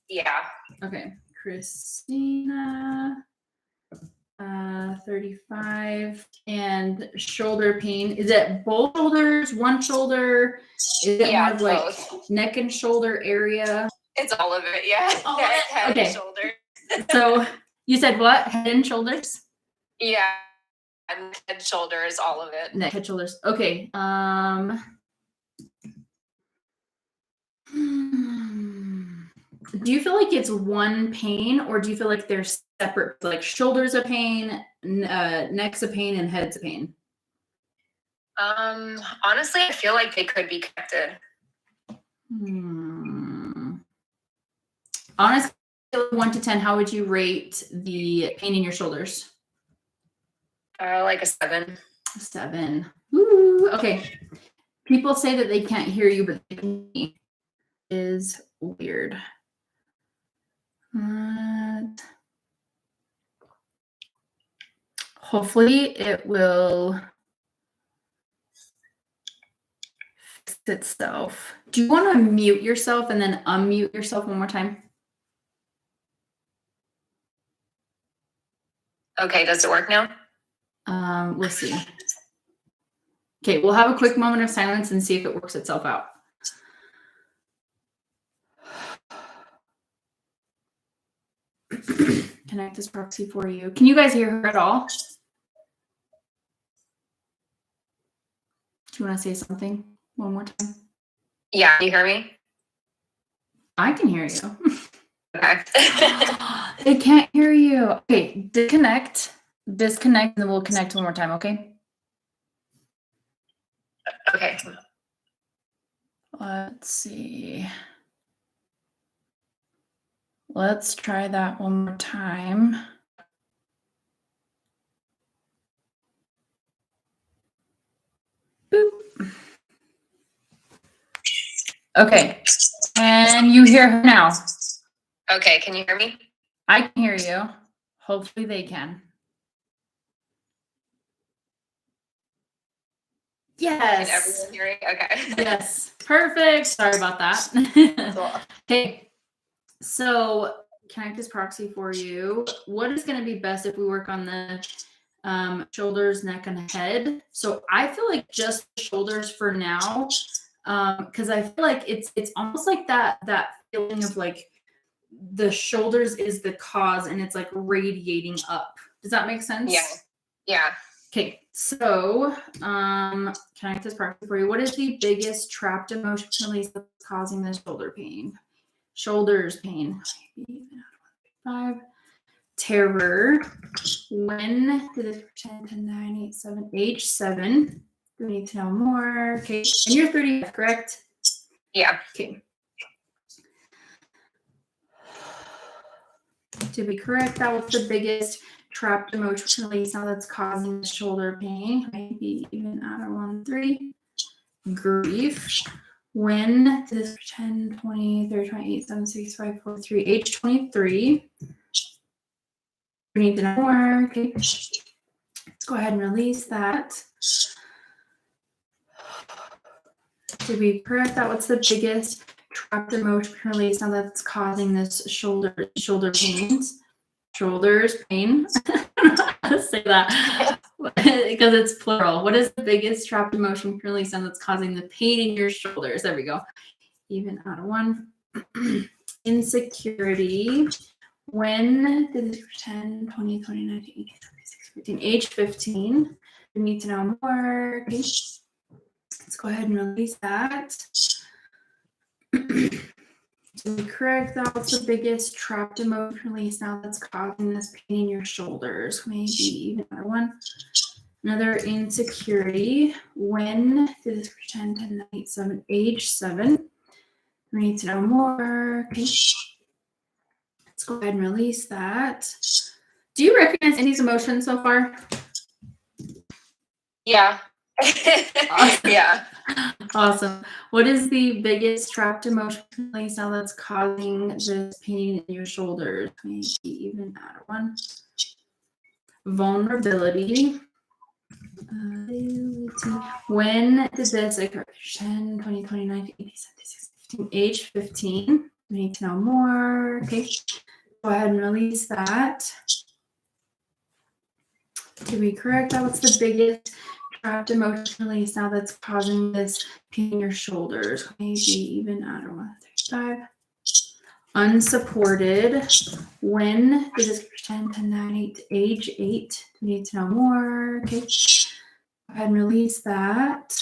Yeah. Okay. Christina, 35, and shoulder pain. Is it both shoulders, one shoulder? Is it more of like both. Neck and shoulder area? It's all of it, yeah. All Neck, of it? head, Okay. shoulder. So you said what? Head and shoulders? Yeah. And head, shoulders, all of it. Neck, head, shoulders. Okay. Do you feel like it's one pain, or do you feel like they're separate, like shoulders a pain, neck's a pain, and head's a pain? Honestly, I feel like they could be connected. Honestly, 1 to 10, how would you rate the pain in your shoulders? Like a 7. 7. Woo. Okay. People say that they can't hear you, but they can hear you. Is weird. Hopefully it will fix itself. Do you want to mute yourself and then unmute yourself one more time? Okay, does it work now? We'll see. Okay, we'll have a quick moment of silence and see if it works itself out. Connect this proxy for you. Can you guys hear her at all? Do you want to say something one more time? Yeah, you hear me? I can hear you. Okay. They can't hear you. Okay, disconnect, and then we'll connect one more time, okay? Okay. Let's see. Let's try that one more time. Boop. Okay, and you hear her now. Okay, can you hear me? I can hear you. Hopefully they can. Yes. Can everyone hear me? Okay. Yes. Perfect. Sorry about that. Cool. Okay. So connect this proxy for you. What is going to be best if we work on the shoulders, neck, and head? So I feel like just the shoulders for now, because I feel like it's almost like that feeling of like the shoulders is the cause and it's like radiating up. Does that make sense? Yeah. Yeah. Okay, so connect this proxy for you. What is the biggest trapped emotion release that's causing the shoulder pain? Shoulders pain. 5. Terror. When did it pretend to 987? Age 7. We need to know more. Okay, and you're 30, correct? Yeah. Okay. To be correct, that was the biggest trapped emotion release now that's causing the shoulder pain. Maybe even out of 1, 3. Grief. When did this pretend 20, 30, 28, 7, 6, 5, 4, 3, age 23. We need to know more. Okay. Let's go ahead and release that. To be correct, that was the biggest trapped emotion release now that's causing this shoulder pains. Shoulders pain. Let's say that because it's plural. What is the biggest trapped emotion release now that's causing the pain in your shoulders? There we go. Even out of 1. Insecurity. When did this pretend 20, 29, 18, 26, 15, age 15? We need to know more. Okay. Let's go ahead and release that. To be correct, that's the biggest trapped emotion release now that's causing this pain in your shoulders. Maybe even another 1. Another insecurity. When did this pretend 10, 9, 7, age 7? We need to know more. Okay. Let's go ahead and release that. Do you recognize any of these emotions so far? Yeah. Awesome. Yeah. Awesome. What is the biggest trapped emotion release now that's causing this pain in your shoulders? Maybe even out of 1. Vulnerability. When did this occur? 10, 20, 29, 80, 76, 15, age 15. We need to know more. Okay. Go ahead and release that. To be correct, that was the biggest trapped emotion release now that's causing this pain in your shoulders. Maybe even out of 135. Unsupported. When did this pretend to 9, 8, age 8? We need to know more. Okay. Go ahead and release that.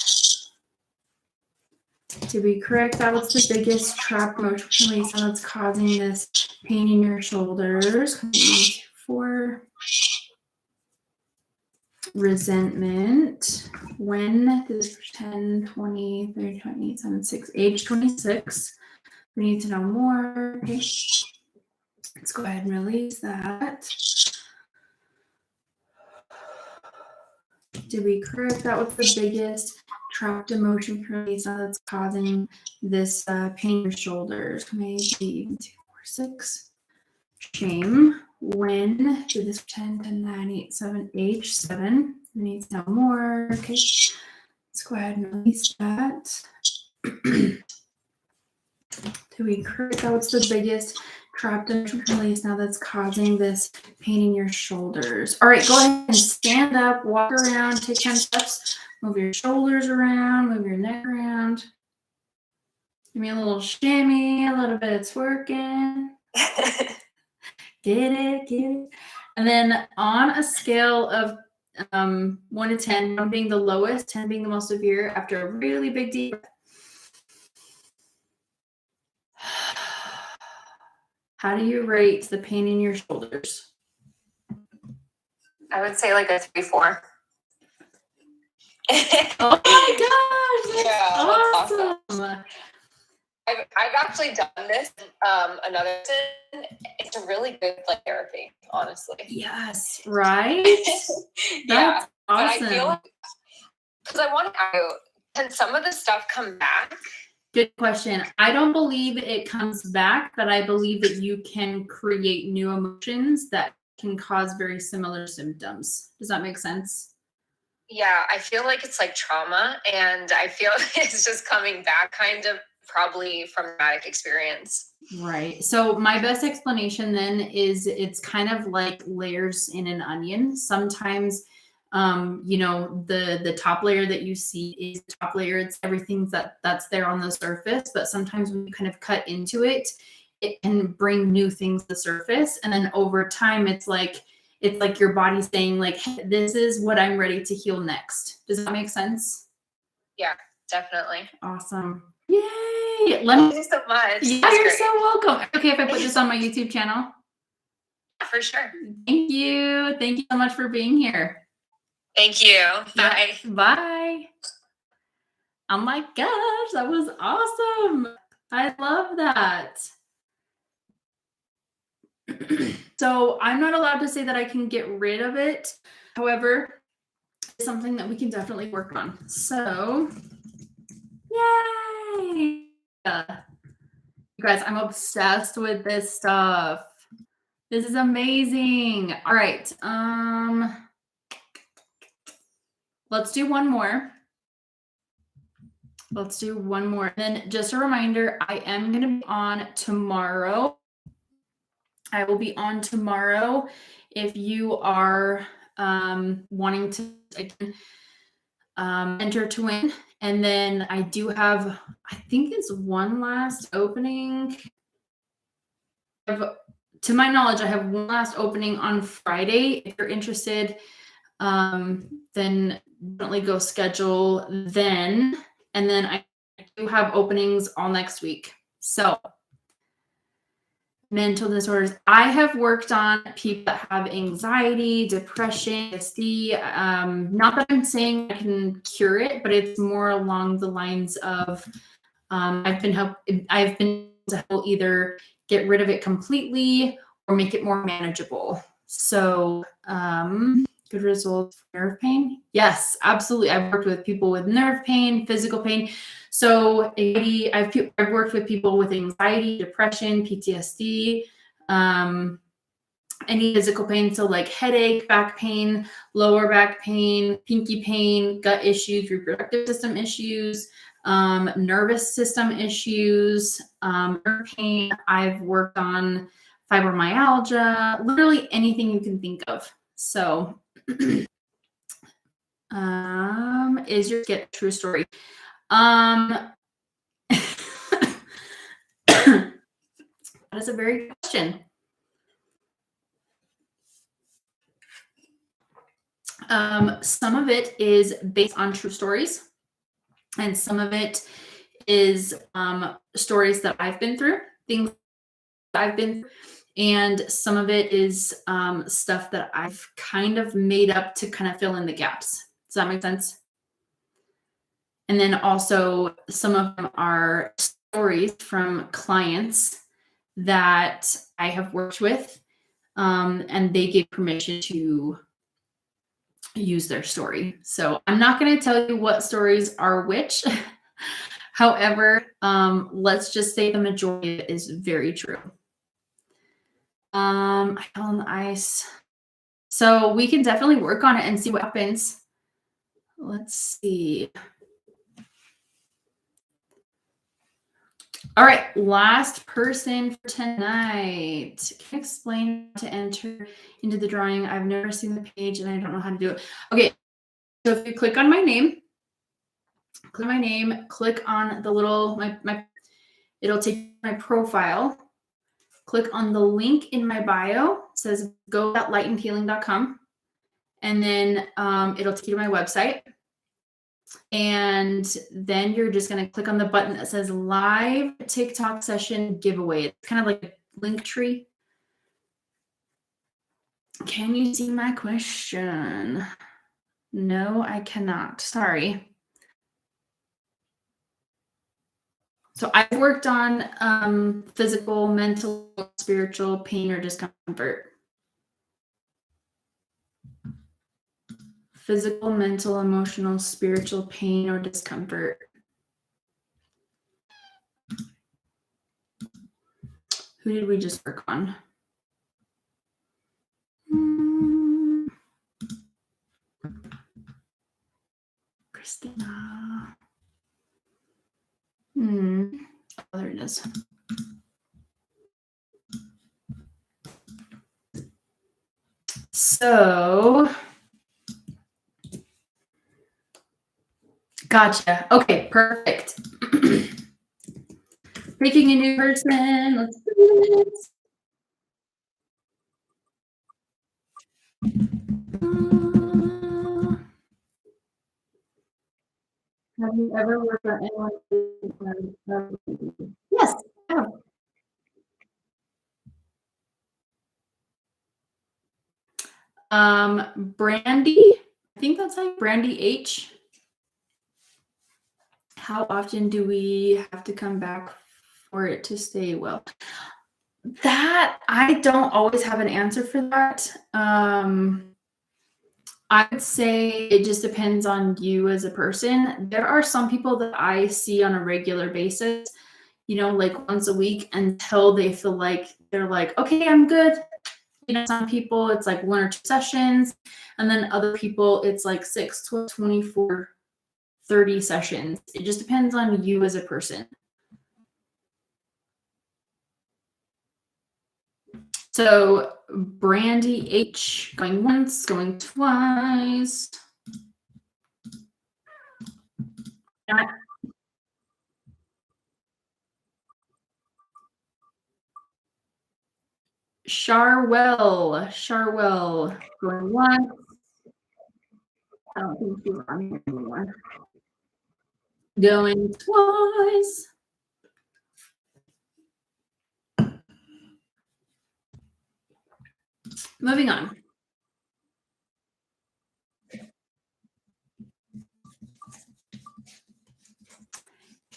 To be correct, that was the biggest trapped emotion release now that's causing this pain in your shoulders. 4. Resentment. When did this pretend 20, 30, 28, 7, 6, age 26? We need to know more. Okay. Let's go ahead and release that. To be correct, that was the biggest trapped emotion release now that's causing this pain in your shoulders. Maybe even 2, 4, 6. shame when, do this 10, 10, 9, 8, 7, age 7. We need to know more. Okay. Let's go ahead and release that. Do we create that? What's the biggest trapped emotional release now that's causing this pain in your shoulders? All right, go ahead and stand up, walk around, take 10 steps, move your shoulders around, move your neck around. Give me a little shimmy, a little bit of twerking. Get it. And then on a scale of 1 to 10, 1 being the lowest, 10 being the most severe, after a really big deep breath. How do you rate the pain in your shoulders? I would say like a 3-4. Oh my gosh, that's awesome. I've actually done this. Another reason, it's a really good like therapy, honestly. Yes, right? Yeah, That's awesome. but I feel like because I want to ask you, can some of the stuff come back? Good question. I don't believe it comes back, but I believe that you can create new emotions that can cause very similar symptoms. Does that make sense? Yeah, I feel like it's like trauma, and I feel it's just coming back kind of probably from traumatic experience. Right. So my best explanation then is it's kind of like layers in an onion. Sometimes the top layer that you see is the top layer. It's everything that's there on the surface. But sometimes when you kind of cut into it, it can bring new things to the surface. And then over time, it's like your body saying like, hey, this is what I'm ready to heal next. Does that make sense? Yeah, definitely. Awesome. Yay. Thank you so much. Yeah, you're so welcome. Okay, if I put this on my YouTube channel. For sure. Thank you. Thank you so much for being here. Thank you. Bye. Yeah. Bye. Oh my gosh, that was awesome. I love that. So I'm not allowed to say that I can get rid of it. However, it's something that we can definitely work on. So, yay. You guys, I'm obsessed with this stuff. This is amazing. All right. Let's do one more. Then just a reminder, I am going to be on tomorrow. I will be on tomorrow. If you are wanting to again, enter to win. And then I do have, I think it's one last opening. To my knowledge, I have one last opening on Friday. If you're interested, then definitely go schedule then. And then I do have openings all next week. So mental disorders. I have worked on people that have anxiety, depression, PTSD. Not that I'm saying I can cure it, but it's more along the lines of I've been able to help either get rid of it completely or make it more manageable. So good results for nerve pain. Yes, absolutely. I've worked with people with nerve pain, physical pain. So I've worked with people with anxiety, depression, PTSD, any physical pain. So like headache, back pain, lower back pain, pinky pain, gut issues, reproductive system issues, nervous system issues, nerve pain. I've worked on fibromyalgia, literally anything you can think of. So is your skit true story? That is a very good question. Some of it is based on true stories, and some of it is stories that I've been through, things I've been through, and some of it is stuff that I've kind of made up to kind of fill in the gaps. Does that make sense? And then also some of them are stories from clients that I have worked with, and they gave permission to use their story. So I'm not going to tell you what stories are which. However, let's just say the majority of it is very true. Hell on the ice. So we can definitely work on it and see what happens. Let's see. All right, last person for tonight. Can you explain how to enter into the drawing? I've never seen the page and I don't know how to do it. Okay, so if you click on my name, click on the little, it'll take my profile. Click on the link in my bio. It says go.lightandhealing.com. And then it'll take you to my website. And then you're just going to click on the button that says live TikTok session giveaway. It's kind of like a link tree. Can you see my question? No, I cannot. Sorry. So I've worked on physical, mental, spiritual pain or discomfort. Physical, mental, emotional, spiritual pain or discomfort. Who did we just work on? Christina. Oh, there it is. So, gotcha. Okay, perfect. Picking a new person. Let's do this. Have you ever worked on anyone? Yes, I have. Brandy, I think that's like Brandy H. How often do we have to come back for it to stay well? That I don't always have an answer for that. I would say it just depends on you as a person. There are some people that I see on a regular basis, like once a week until they feel like they're like, okay, I'm good. Some people it's like 1 or 2 sessions, and then other people it's like 6, 12, 24, 30 sessions. It just depends on you as a person. So Brandy H, going once, going twice. Charwell, going once. I don't think she's on here anymore. Going twice. Moving on.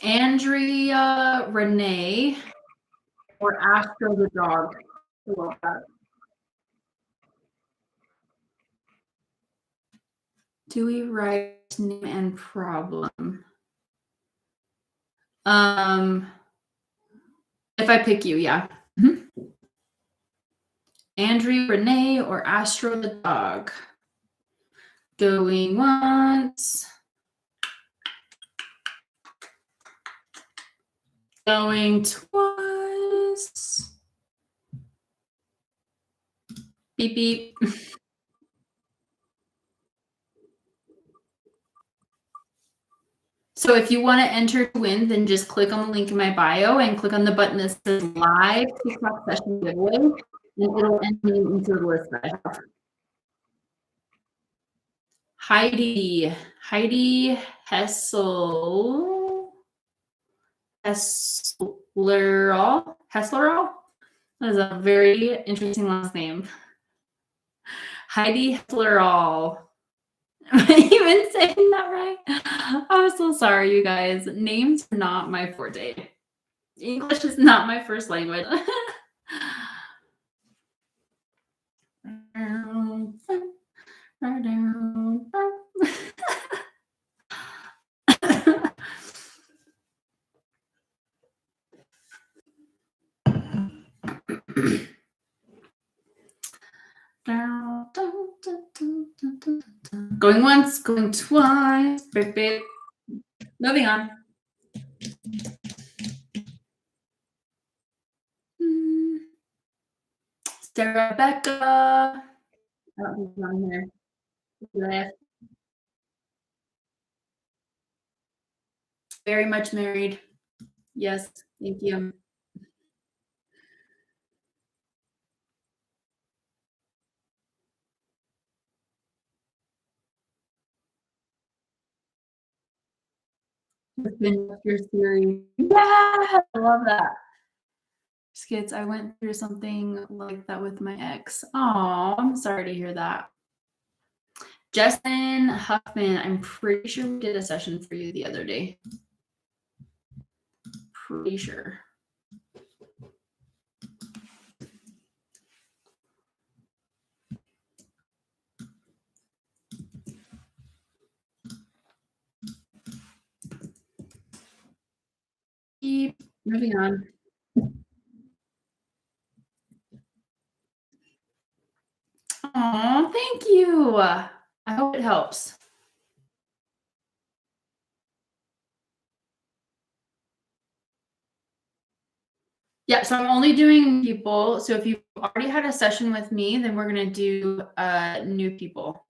Andrea Renee or Astro the dog. I love that. Do we write name and problem? If I pick you, yeah. Mm-hmm. Andrea Renee or Astro the dog. Going once. Going twice. Beep, beep. So if you want to enter to win, then just click on the link in my bio and click on the button that says live TikTok session giveaway, and it'll enter me into the list that I have. Heidi Hesslerall. That is a very interesting last name. Heidi Hesslerall. Am I even saying that right? I'm so sorry, you guys. Names are not my forte. English is not my first language. Going once, going twice. Beep, beep. Moving on. Sarah Becca. Oh, he's on here. Left. Very much married. Yes, thank you. Your series. Yeah, I love that. Skits, I went through something like that with my ex. Oh, I'm sorry to hear that. Justin Huffman, I'm pretty sure we did a session for you the other day. Pretty sure. Keep moving on. Oh, thank you. I hope it helps. Yeah, so I'm only doing people. So if you've already had a session with me, then we're going to do new people.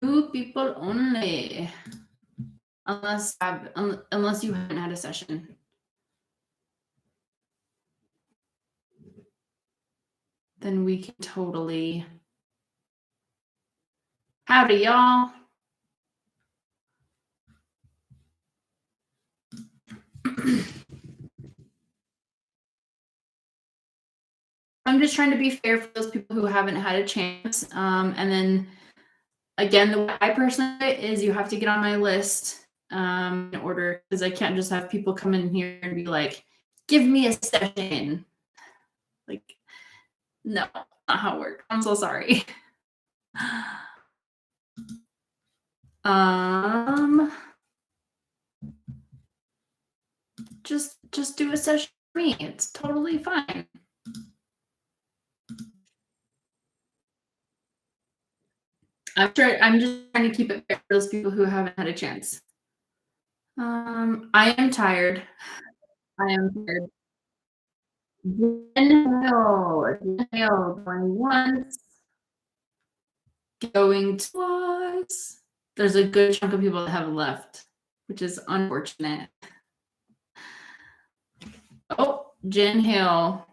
New people only. Unless you haven't had a session. Then we can totally. Howdy, y'all. I'm just trying to be fair for those people who haven't had a chance. And then again, the way I personally is you have to get on my list in order, because I can't just have people come in here and be like, give me a session. Like, no, not how it works. I'm so sorry. Just do a session for me. It's totally fine. I'm just trying to keep it fair for those people who haven't had a chance. I am tired. I am tired. Inhale, going once, going twice. There's a good chunk of people that have left, which is unfortunate. Oh, Jen Hill.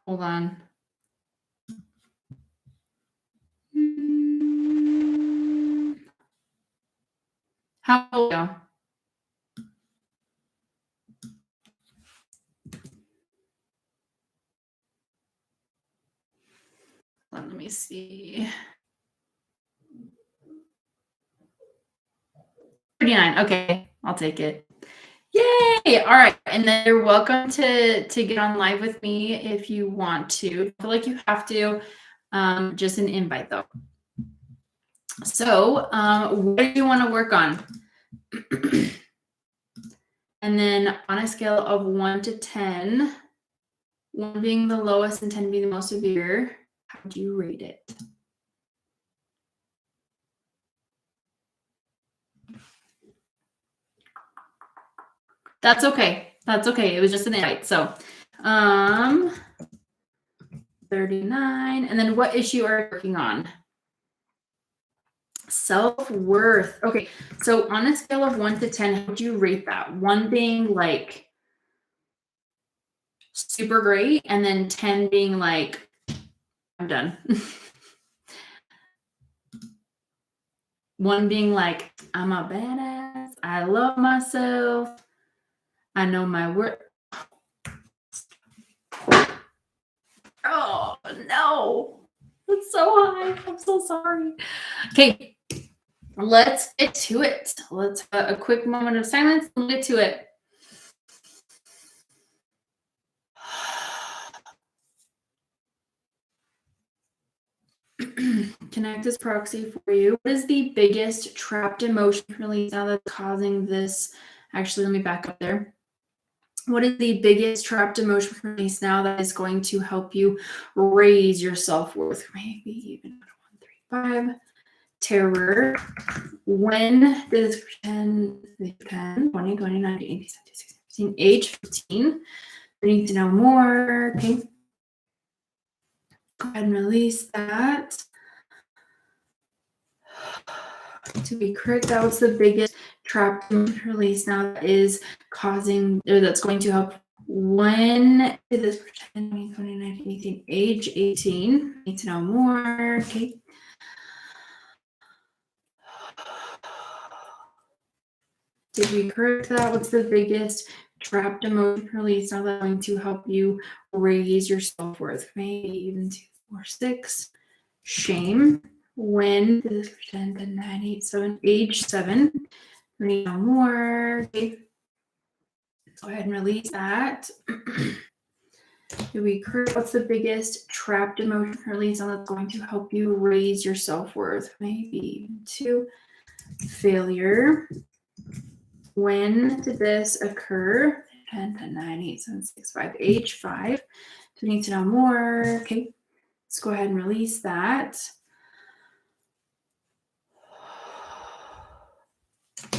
Hold on. How old are you? Let me see. 39. Okay, I'll take it. Yay! All right, and then you're welcome to get on live with me if you want to. I feel like you have to. Just an invite though. So, what do you want to work on? And then on a scale of 1 to 10, 1 being the lowest and 10 being the most severe, how do you rate it? That's okay. That's okay. It was just an invite. So, 39. And then what issue are you working on? Self-worth. Okay. So on a scale of 1 to 10, how would you rate that? 1 being like super great, and then 10 being like, I'm done. 1 being like, I'm a badass. I love myself. I know my worth. Oh, no. That's so high. I'm so sorry. Okay. Let's get to it. Let's a quick moment of silence and get to it. connect this proxy for you. What is the biggest trapped emotion release now that's causing this? Actually, let me back up there. What is the biggest trapped emotion release now that is going to help you raise your self-worth? Maybe even 1, 3, 5. Terror. When did this pretend 10, 20, 29, 80, 16, 17, age 15? We need to know more. Okay. Go ahead and release that. To be correct, that was the biggest trapped emotion release now that is causing, or that's going to help. When did this pretend 20, 29, 18, age 18? Need to know more. Okay. Did we correct that? What's the biggest trapped emotion release now that's going to help you raise your self-worth? Maybe even 2, 4, 6. Shame. When did this pretend 10, 9, 8, 7, age 7? We need no more. Okay. Go ahead and release that. Did we correct? What's the biggest trapped emotion release now that's going to help you raise your self-worth? Maybe even 2. Failure. When did this occur? 10, 10, 9, 8, 7, 6, 5, age 5. So we need to know more. Okay, let's go ahead and release that.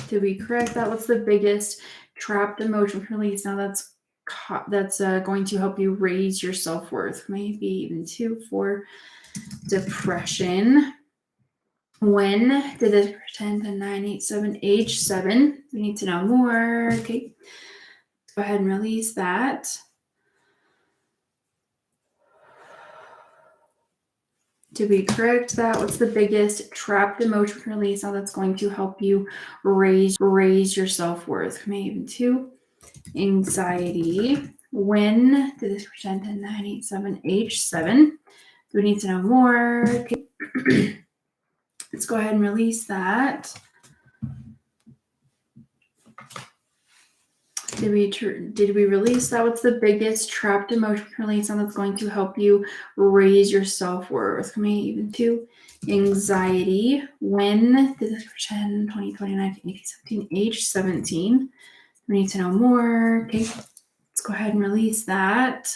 Did we correct that? What's the biggest trapped emotion release now that's going to help you raise your self-worth? Maybe even 2, 4. Depression. When did this pretend 10, 9, 8, 7, age 7? We need to know more. Okay. Go ahead and release that. Did we correct that? What's the biggest trapped emotion release now that's going to help you raise your self-worth? Maybe even 2. Anxiety. When did this pretend 10, 9, 8, 7, age 7? Do we need to know more? Okay. Let's go ahead and release that. Did we release that? What's the biggest trapped emotion release now that's going to help you raise your self-worth? Maybe even 2. Anxiety. When did this pretend 20, 29, 18, 17, age 17? We need to know more. Okay. Let's go ahead and release that.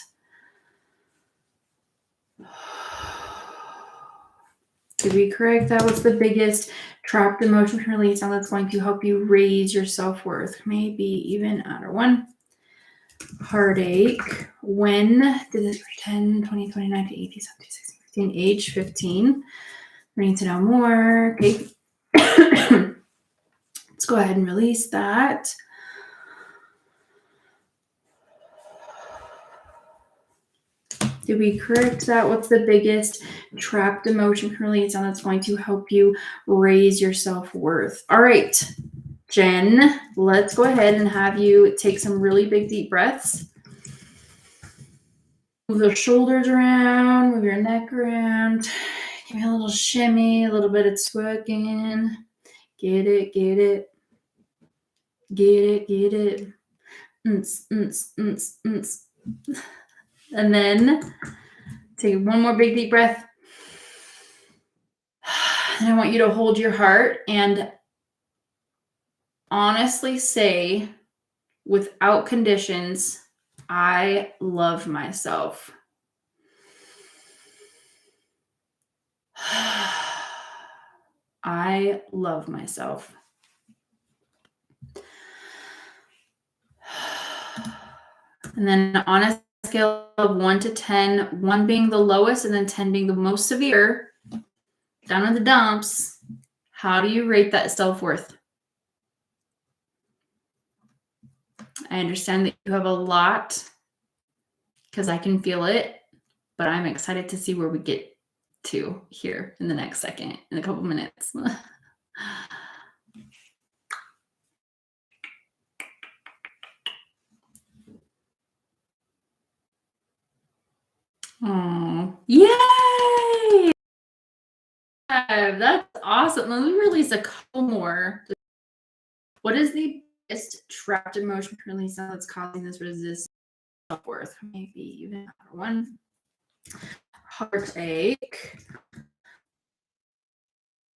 Did we correct that? What's the biggest trapped emotion release now that's going to help you raise your self-worth? Maybe even under 1. Heartache. When did this pretend 20, 29, 18, 17, 16, 15, age 15? We need to know more. Okay. Let's go ahead and release that. Did we correct that? What's the biggest trapped emotion release now that's going to help you raise your self-worth? All right, Jen, let's go ahead and have you take some really big deep breaths. Move those shoulders around, move your neck around. Give me a little shimmy, a little bit of twerking. Get it, get it. Get it, get it. And then take one more big deep breath. And I want you to hold your heart and honestly say, without conditions, I love myself. I love myself. And then on a scale of 1 to 10, 1 being the lowest and then 10 being the most severe, down in the dumps, how do you rate that self-worth? I understand that you have a lot because I can feel it, but I'm excited to see where we get to here in the next second, in a couple minutes. Oh, yay! That's awesome. Let me release a couple more. What is the biggest trapped emotion release that's causing this resistance self-worth? Maybe even 1. Heartache.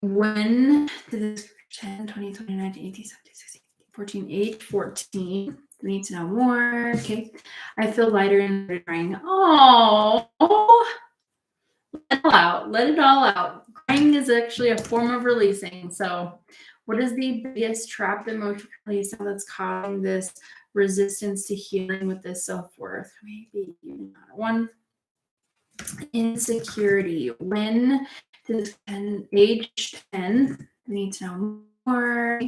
when did this 10, 20, 20, 19, 18, 17, 16, 14, age 14. We need to know more. Okay. I feel lighter and crying. Oh, let it all out. Let it all out. Crying is actually a form of releasing. So, what is the biggest trapped emotion release that's causing this resistance to healing with this self-worth? Maybe one, insecurity. When did age 10? We need to know more.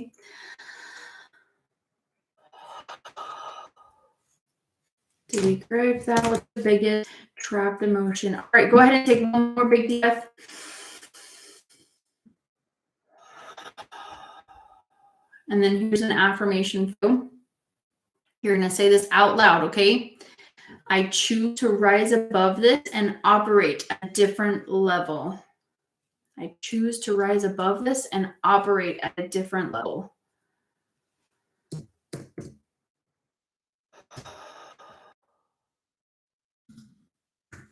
Did we grab that? What's the biggest trapped emotion? All right, go ahead and take one more big breath. And then here's an affirmation. You're going to say this out loud, okay? I choose to rise above this and operate at a different level. I choose to rise above this and operate at a different level.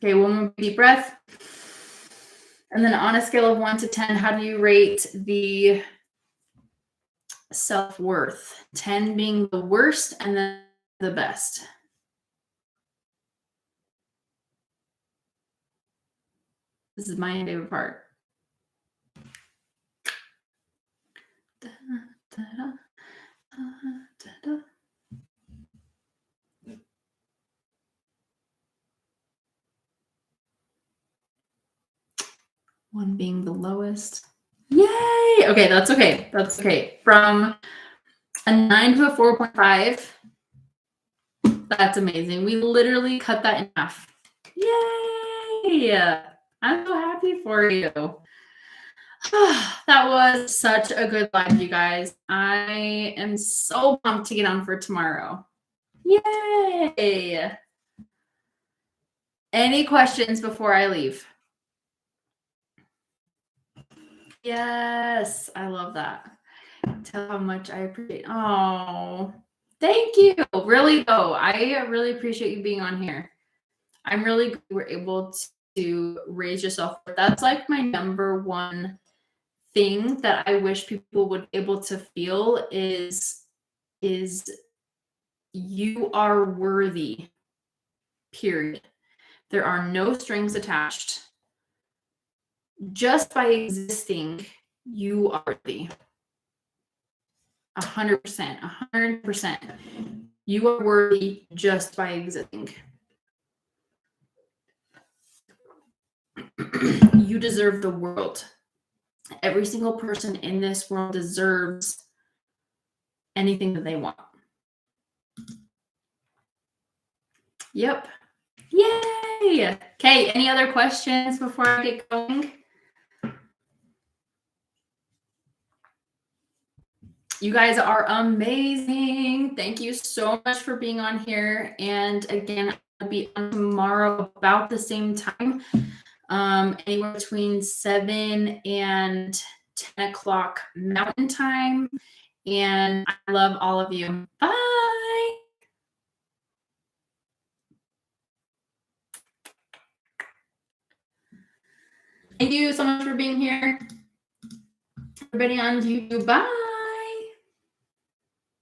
Okay, one more deep breath. And then on a scale of 1 to 10, how do you rate the self-worth? 10 being the worst and then the best. This is my favorite part. Da, da, da, da, da. One being the lowest. Yay! Okay, that's okay. That's okay. From a 9 to a 4.5. That's amazing. We literally cut that in half. Yay! I'm so happy for you. That was such a good live, you guys. I am so pumped to get on for tomorrow. Yay! Any questions before I leave? Yes, I love that. Tell how much I appreciate. Oh, thank you. Really though, I really appreciate you being on here. I'm really glad you were able to raise yourself. That's like my number one thing that I wish people would be able to feel is you are worthy. Period. There are no strings attached. Just by existing, you are worthy. 100%, 100%. You are worthy just by existing. You deserve the world. Every single person in this world deserves anything that they want. Yep. Yay! Okay, any other questions before I get going? You guys are amazing. Thank you so much for being on here. And again, I'll be on tomorrow about the same time, anywhere between 7 and 10 o'clock Mountain Time. And I love all of you. Bye. Thank you so much for being here. Everybody on YouTube, bye.